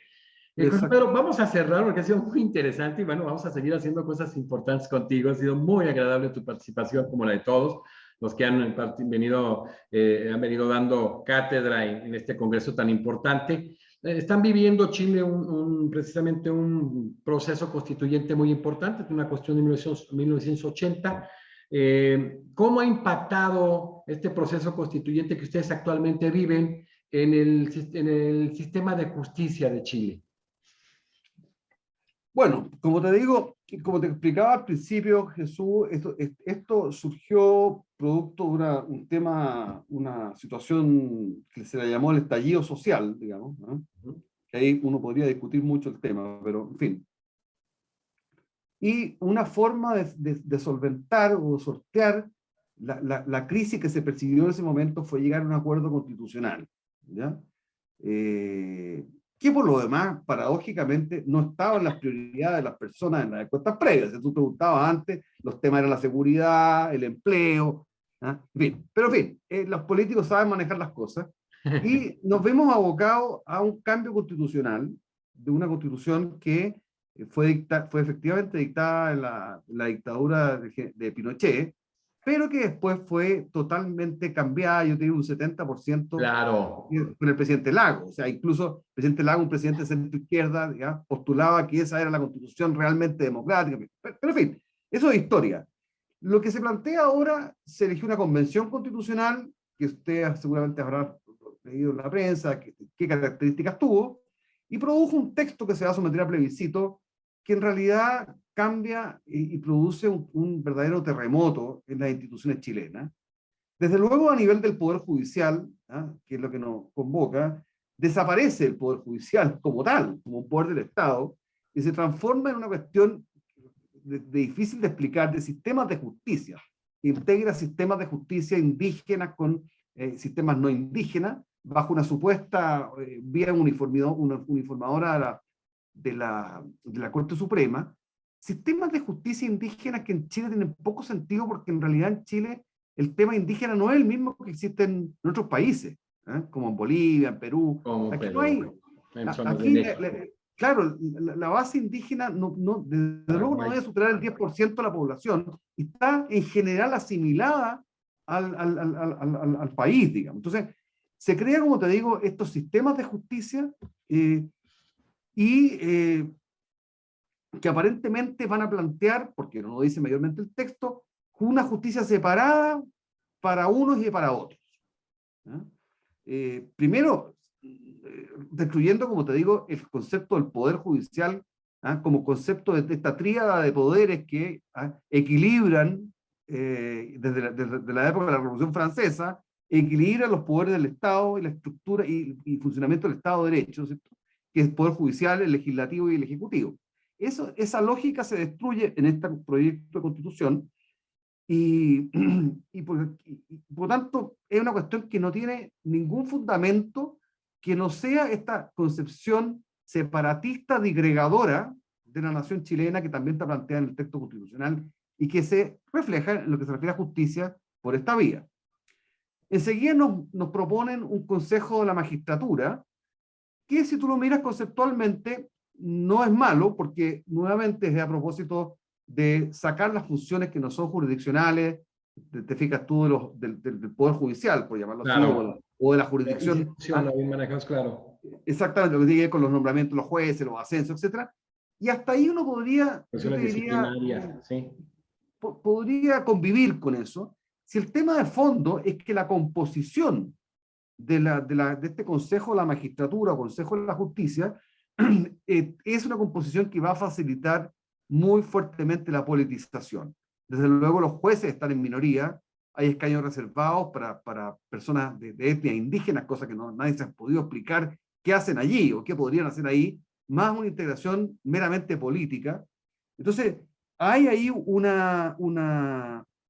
Pero vamos a cerrar porque ha sido muy interesante y bueno, vamos a seguir haciendo cosas importantes contigo. Ha sido muy agradable tu participación, como la de todos los que han venido dando cátedra en este congreso tan importante. Están viviendo Chile precisamente un proceso constituyente muy importante, una cuestión de 1980. ¿Cómo ha impactado este proceso constituyente que ustedes actualmente viven en el sistema de justicia de Chile? Bueno, como te digo, y como te explicaba al principio, Jesús, esto surgió producto de un tema, una situación que se le llamó el estallido social, digamos, ¿no? Que ahí uno podría discutir mucho el tema, pero en fin. Y una forma de solventar o sortear la crisis que se percibió en ese momento fue llegar a un acuerdo constitucional, ¿ya? Que por lo demás, paradójicamente, no estaba en las prioridades de las personas en las encuestas previas. Si tú preguntabas antes, los temas eran la seguridad, el empleo, ¿ah? En fin, pero en fin, los políticos saben manejar las cosas y nos vemos abocados a un cambio constitucional, de una constitución que fue efectivamente dictada en la dictadura de Pinochet, pero que después fue totalmente cambiada, yo te digo un 70% Claro. con el presidente Lago. O sea, incluso el presidente Lago, un presidente de centro-izquierda, ¿ya? Postulaba que esa era la constitución realmente democrática. Pero en fin, eso es historia. Lo que se plantea ahora, se eligió una convención constitucional, que usted seguramente habrá leído en la prensa, qué características tuvo, y produjo un texto que se va a someter a plebiscito, que en realidad cambia y produce un verdadero terremoto en las instituciones chilenas. Desde luego, a nivel del Poder Judicial, ¿ah? Que es lo que nos convoca, desaparece el Poder Judicial como tal, como un poder del Estado, y se transforma en una cuestión difícil de explicar, de sistemas de justicia. Integra sistemas de justicia indígenas con sistemas no indígenas, bajo una supuesta vía uniformadora de la Corte Suprema. Sistemas de justicia indígenas que en Chile tienen poco sentido, porque en realidad en Chile el tema indígena no es el mismo que existe en otros países, ¿eh? Como en Bolivia, en Perú. Como Aquí no hay, Perú, en zonas de aquí, México. claro, la base indígena desde luego no Paraguay. debe superar el 10% de la población y está en general asimilada al país, digamos. Entonces, se crea, como te digo, estos sistemas de justicia y que aparentemente van a plantear, porque no lo dice mayormente el texto, una justicia separada para unos y para otros. ¿Ya? Primero, destruyendo, como te digo, el concepto del poder judicial, ¿ah? Como concepto de esta tríada de poderes que equilibran, desde la época de la Revolución Francesa, equilibran los poderes del Estado y la estructura y funcionamiento del Estado de Derecho, ¿cierto? Que es el poder judicial, el legislativo y el ejecutivo. Esa lógica se destruye en este proyecto de constitución y, por lo tanto es una cuestión que no tiene ningún fundamento que no sea esta concepción separatista digregadora de la nación chilena que también está planteada en el texto constitucional y que se refleja en lo que se refiere a justicia por esta vía. Enseguida nos proponen un consejo de la magistratura que, si tú lo miras conceptualmente, no es malo, porque nuevamente es a propósito de sacar las funciones que no son jurisdiccionales, te fijas tú del Poder Judicial, por llamarlo así, Claro. o de la La jurisdicción. institución, bien manejados, claro. Exactamente, lo que tiene que ver con los nombramientos, los jueces, los ascensos, etc. Y hasta ahí uno podría, yo te Cuestiones diría, disciplinarias, sí. podría convivir con eso, si el tema de fondo es que la composición de este Consejo de la Magistratura o Consejo de la Justicia es una composición que va a facilitar muy fuertemente la politización. Desde luego los jueces están en minoría, hay escaños reservados para personas de etnia indígena, cosa que nadie se ha podido explicar qué hacen allí o qué podrían hacer ahí, más una integración meramente política. Entonces, hay ahí una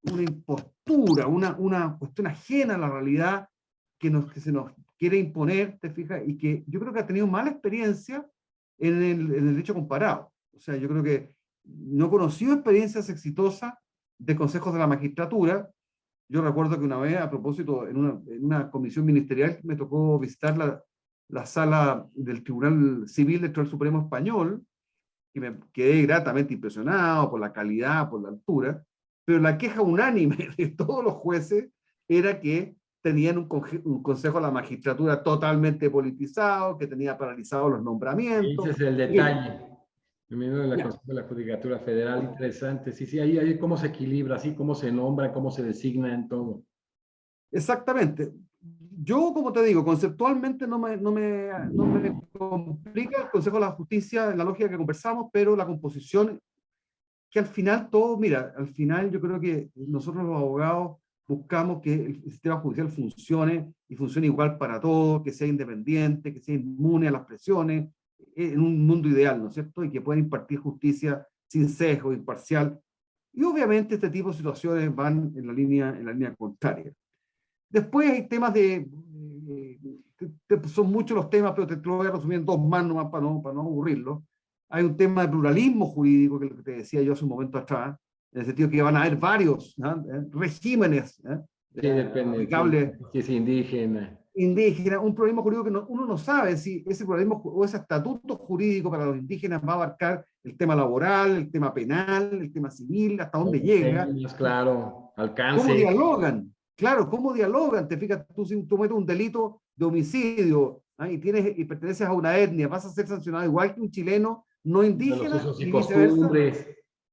impostura, una cuestión ajena a la realidad que se nos quiere imponer, te fijas, y que yo creo que ha tenido mala experiencia en el derecho comparado. O sea, yo creo que no he conocido experiencias exitosas de consejos de la magistratura. Yo recuerdo que una vez, a propósito, en una comisión ministerial, me tocó visitar la sala del Tribunal Civil del Tribunal Supremo Español, y me quedé gratamente impresionado por la calidad, por la altura, pero la queja unánime de todos los jueces era que tenían un consejo de la magistratura totalmente politizado, que tenía paralizados los Ese nombramientos. es el detalle. El miembro de la Ya, Consejo de la Judicatura Federal, interesante. Sí, sí, ahí cómo se equilibra, así cómo se nombra, cómo se designa en todo. exactamente. yo, como te digo, conceptualmente no me complica el Consejo de la Justicia en la lógica que conversamos, pero la composición, que al final todo, mira, al final yo creo que nosotros los abogados buscamos que el sistema judicial funcione y funcione igual para todos, que sea independiente, que sea inmune a las presiones, en un mundo ideal, ¿no es cierto? Y que pueda impartir justicia sin sesgo, imparcial. Y obviamente este tipo de situaciones van en la línea contraria. Después hay temas son muchos los temas, pero te lo voy a resumir en dos más nomás para no aburrirlo. Hay un tema de pluralismo jurídico, que es lo que te decía yo hace un momento atrás, en el sentido que van a haber varios regímenes Sí, depende, aplicables si es indígena. indígenas, un pluralismo jurídico que uno no sabe si ese pluralismo o ese estatuto jurídico para los indígenas va a abarcar el tema laboral, el tema penal, el tema civil, hasta dónde llega. Más claro, ¿Cómo alcance. dialogan? Claro, ¿cómo dialogan? Te fijas, tú metes un delito de homicidio y perteneces a una etnia, vas a ser sancionado igual que un chileno no De los indígena usos y y viceversa. costumbres.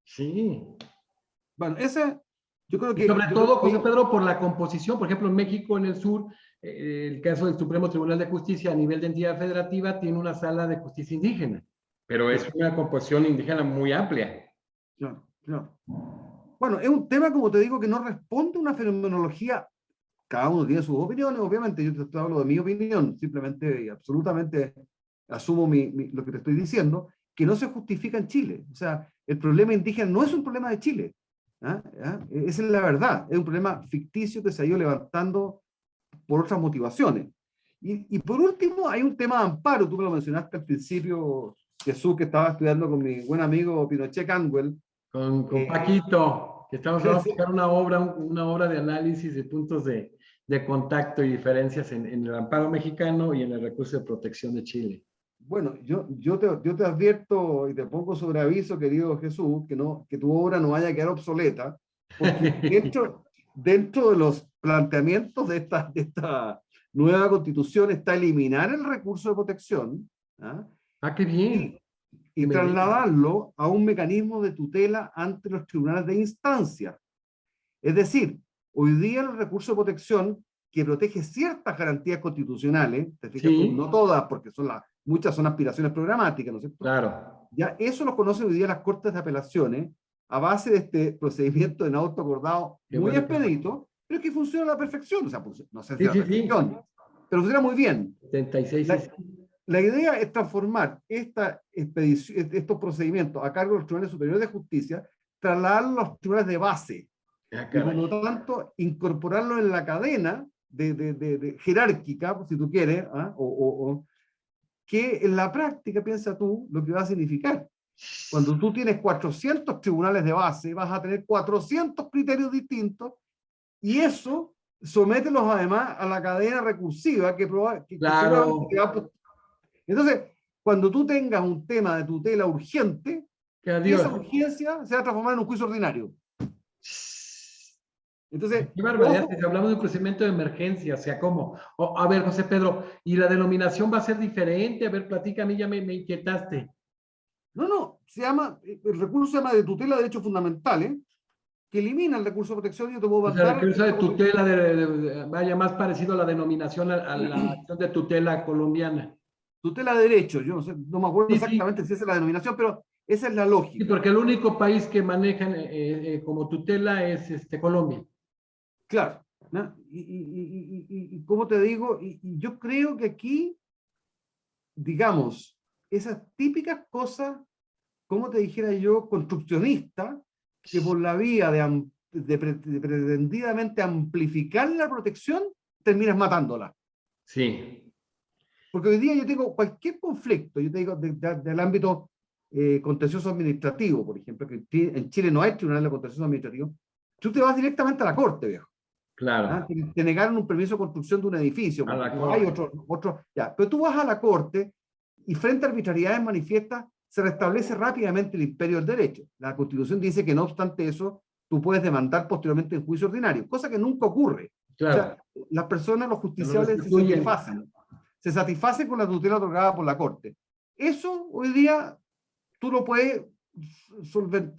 Sí. Bueno, yo creo Y sobre yo creo todo, que José Pedro, por la composición, por ejemplo, en México, en el sur, el caso del Supremo Tribunal de Justicia a nivel de entidad federativa tiene una sala de justicia indígena, pero es claro, una composición indígena muy amplia. claro, claro. Bueno, es un tema, como te digo, que no responde a una fenomenología. Cada uno tiene sus opiniones, obviamente. Yo te hablo de mi opinión, simplemente y absolutamente asumo lo que te estoy diciendo, que no se justifica en Chile. O sea, el problema indígena no es un problema de Chile. ¿Ah? ¿Ah? Esa es la verdad. Es un problema ficticio que se ha ido levantando por otras motivaciones. Y por último, hay un tema de amparo. Tú me lo mencionaste al principio, Jesús, que estaba estudiando con mi buen amigo Pinochet Canwell. Con Paquito, que estamos vamos a Sí, buscar una obra de análisis de puntos de contacto y diferencias en el amparo mexicano y en el recurso de protección de Chile. bueno, yo te advierto y te pongo sobre aviso, querido Jesús, que tu obra no vaya a quedar obsoleta, porque dentro de los planteamientos de esta nueva constitución está eliminar el recurso de protección, ¿ah? Ah, qué bien. y, Que y me digas. trasladarlo a un mecanismo de tutela ante los tribunales de instancia. Es decir, hoy día el recurso de protección que protege ciertas garantías constitucionales, te fijas tú, Sí, no todas, porque muchas son aspiraciones programáticas, ¿no es cierto? claro. Ya eso lo conocen hoy día las Cortes de Apelaciones a base de este procedimiento de auto acordado Qué muy bueno. expedito, pero que funciona a la perfección, o sea, no sé si Sí, a la sí, sí. perfección, pero funciona muy bien. 76, sí, La, sí. la idea es transformar estos procedimientos a cargo de los tribunales superiores de justicia, trasladarlos a los tribunales de base, Ah, y por caray. lo tanto incorporarlo en la cadena jerárquica, si tú quieres, que en la práctica, piensa tú, lo que va a significar. Cuando tú tienes 400 tribunales de base, vas a tener 400 criterios distintos y eso somételos además a la cadena recursiva que seguramente te Claro. va a... Entonces, cuando tú tengas un tema de tutela urgente, Que adiós. esa urgencia se va a transformar en un juicio ordinario. Entonces, Qué barbaridad, si ojo, hablamos de un procedimiento de emergencia, o sea, ¿cómo? A ver, José Pedro, ¿y la denominación va a ser diferente? A ver, platícame, ya me inquietaste. no, el recurso se llama de tutela de derechos fundamentales, que elimina el recurso de protección y yo te puedo O sea, mandar recurso de tutela, vaya más parecido a la denominación, a la acción de tutela colombiana. tutela de derechos. Yo no me acuerdo Sí, sí, exactamente si esa es la denominación, pero esa es la sí, lógica. porque el único país que manejan como tutela es Colombia. Claro, ¿no? ¿Cómo te digo? Y yo creo que aquí, digamos, esas típicas cosas, como te dijera yo, construccionistas, que por la vía de pretendidamente amplificar la protección, terminas matándola. Sí, Porque hoy día yo tengo cualquier conflicto, yo te digo, del ámbito contencioso administrativo, por ejemplo, que en Chile no hay tribunal de contencioso administrativo, tú te vas directamente a la corte, viejo. ¿Ah? claro, Te negaron un permiso de construcción de un edificio, a la hay corte. ya, pero tú vas a la corte y frente a arbitrariedades manifiestas se restablece rápidamente el imperio del derecho. La Constitución dice que no obstante eso, tú puedes demandar posteriormente en juicio ordinario, cosa que nunca ocurre. O sea, Claro, las personas, los que lo justiciables restituyen. se satisfacen con la tutela otorgada por la corte. Eso hoy día tú lo puedes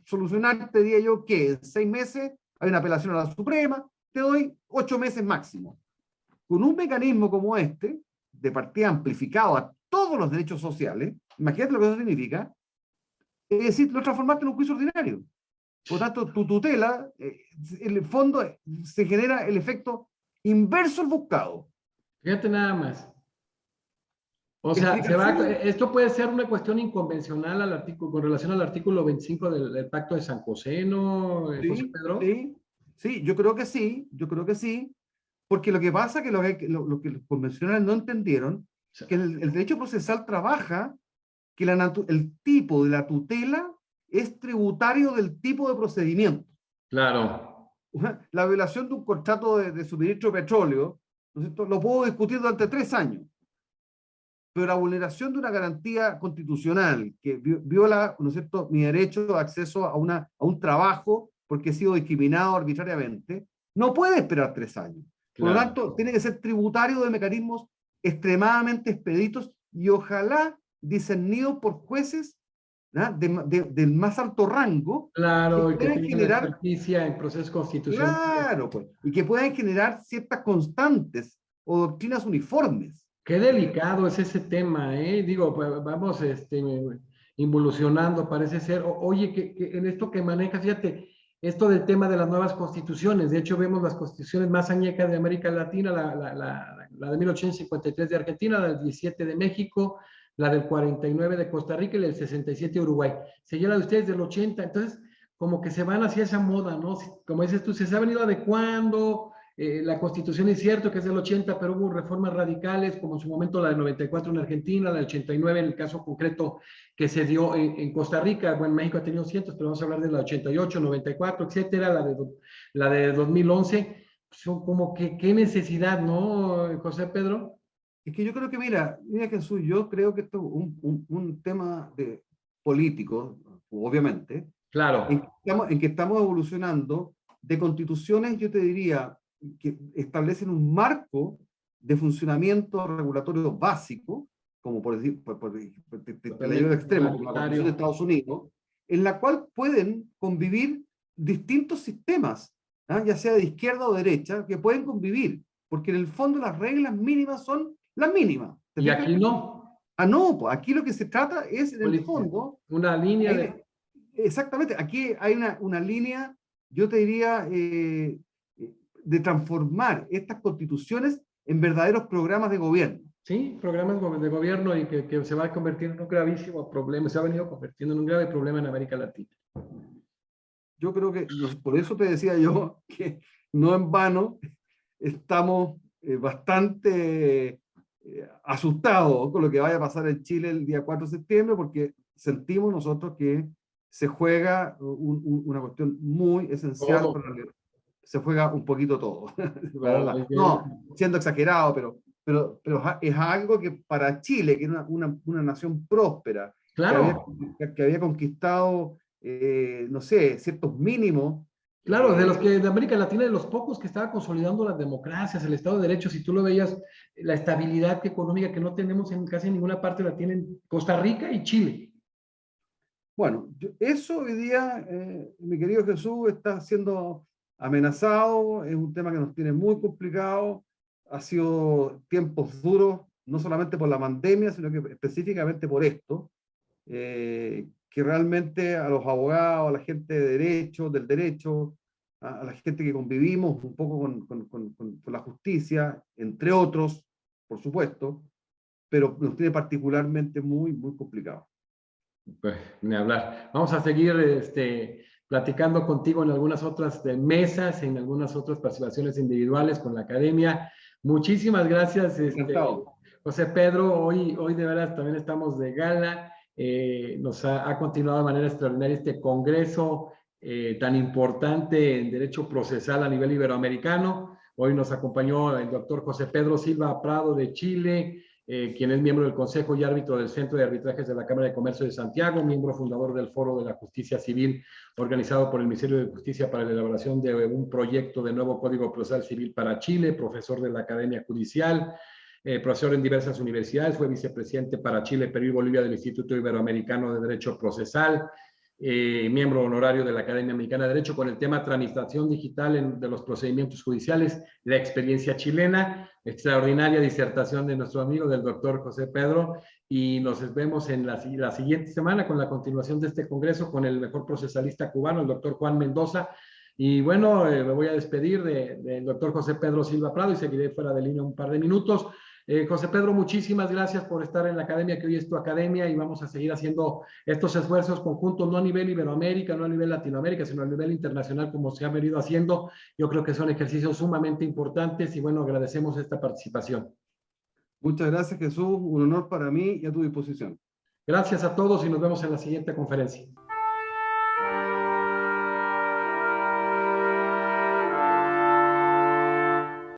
solucionar, te diría yo, que en 6 meses hay una apelación a la Suprema, te doy 8 meses máximo. con un mecanismo como este, de partida amplificado a todos los derechos sociales, imagínate lo que eso significa, es decir, lo transformaste en un juicio ordinario. Por lo tanto, tu tutela, en el fondo, se genera el efecto inverso al buscado. Fíjate nada más. O sea, Explicación, esto puede ser una cuestión inconvencional con relación al artículo 25 del Pacto de San José, ¿no, José sí, Pedro? sí, sí, yo creo que sí, porque lo que pasa es que lo que los convencionales no entendieron, O sea, que el derecho procesal trabaja que el tipo de la tutela es tributario del tipo de procedimiento. claro, La violación de un contrato de suministro de petróleo, ¿no es cierto?, lo puedo discutir durante 3 años, pero la vulneración de una garantía constitucional que viola, ¿no es cierto?, mi derecho de acceso a un trabajo porque he sido discriminado arbitrariamente, no puede esperar 3 años. Por lo claro. tanto, tiene que ser tributario de mecanismos extremadamente expeditos y ojalá discernidos por jueces, ¿no?, del más alto rango, que Claro, y que pueden tengan la generar, experticia en procesos constitucionales. claro, pues, y que puedan generar ciertas constantes o doctrinas uniformes. Qué delicado es ese tema, ¿eh? Digo, pues, vamos involucionando, parece ser. Oye, que en esto que manejas, fíjate, esto del tema de las nuevas constituciones, de hecho vemos las constituciones más añecas de América Latina, la de 1853 de Argentina, la del 17 de México, la del 49 de Costa Rica y la del 67 de Uruguay. Seguía la de ustedes del 80, entonces como que se van hacia esa moda, ¿no? Como dices tú, se ha venido adecuando. La Constitución es cierto que es del 80, pero hubo reformas radicales, como en su momento la del 94 en Argentina, la del 89 en el caso concreto que se dio en Costa Rica. Bueno, México ha tenido cientos, pero vamos a hablar de la 88, 94, etcétera, la de 2011. Son como que, qué necesidad, ¿no, José Pedro? Es que yo creo que, mira Jesús, yo creo que esto es un tema político, obviamente, Claro, en que estamos evolucionando de constituciones, yo te diría, que establecen un marco de funcionamiento regulatorio básico, como por decir, te la llevo al totalmente extremo, como la Constitución de igualitario. Estados Unidos, en la cual pueden convivir distintos sistemas, ¿ah?, ya sea de izquierda o derecha, que pueden convivir, porque en el fondo las reglas mínimas son las mínimas. ¿Te Y fijas? aquí no, Ah, no, pues aquí lo que se trata es, en el política, fondo, una línea hay, de. exactamente, aquí hay una línea, yo te diría, de transformar estas constituciones en verdaderos programas de gobierno. Sí, programas de gobierno y que se va a convertir en un gravísimo problema, se ha venido convirtiendo en un grave problema en América Latina. Yo creo que, por eso te decía yo que no en vano estamos bastante asustados con lo que vaya a pasar en Chile el día 4 de septiembre, porque sentimos nosotros que se juega una cuestión muy esencial Todo, para se juega un poquito todo. todo. No, siendo exagerado, pero es algo que para Chile, que era una nación próspera, que había, Claro, que había conquistado, no sé, ciertos mínimos. claro, de los que de América Latina, de los pocos que estaba consolidando las democracias, el Estado de Derecho, si tú lo veías, la estabilidad económica que no tenemos en casi ninguna parte la tienen Costa Rica y Chile. Bueno, eso hoy día, mi querido Jesús, está siendo amenazado, es un tema que nos tiene muy complicado, ha sido tiempos duros, no solamente por la pandemia, sino que específicamente por esto, que realmente a los abogados, a la gente de derecho, del derecho, a la gente que convivimos un poco con la justicia, entre otros, por supuesto, pero nos tiene particularmente muy, muy complicado. Pues, ni hablar. Vamos a seguir platicando contigo en algunas otras mesas, en algunas otras participaciones individuales con la academia. Muchísimas gracias, Encantado. José Pedro. Hoy de veras también estamos de gala. Nos ha continuado de manera extraordinaria este congreso tan importante en derecho procesal a nivel iberoamericano. Hoy nos acompañó el doctor José Pedro Silva Prado de Chile, quien es miembro del Consejo y árbitro del Centro de Arbitrajes de la Cámara de Comercio de Santiago, miembro fundador del Foro de la Justicia Civil, organizado por el Ministerio de Justicia para la elaboración de un proyecto de nuevo Código Procesal Civil para Chile, profesor de la Academia Judicial, profesor en diversas universidades, fue vicepresidente para Chile, Perú y Bolivia del Instituto Iberoamericano de Derecho Procesal, miembro honorario de la Academia Mexicana de Derecho, con el tema tramitación digital de los procedimientos judiciales, la experiencia chilena, extraordinaria disertación de nuestro amigo del doctor José Pedro, y nos vemos en la siguiente semana con la continuación de este congreso con el mejor procesalista cubano, el doctor Juan Mendoza. Y bueno, me voy a despedir del doctor José Pedro Silva Prado y seguiré fuera de línea un par de minutos. José Pedro, muchísimas gracias por estar en la academia, que hoy es tu academia, y vamos a seguir haciendo estos esfuerzos conjuntos, no a nivel Iberoamérica, no a nivel Latinoamérica, sino a nivel internacional, como se ha venido haciendo. Yo creo que son ejercicios sumamente importantes y bueno, agradecemos esta participación. Muchas gracias, Jesús. Un honor para mí y a tu disposición. Gracias a todos y nos vemos en la siguiente conferencia.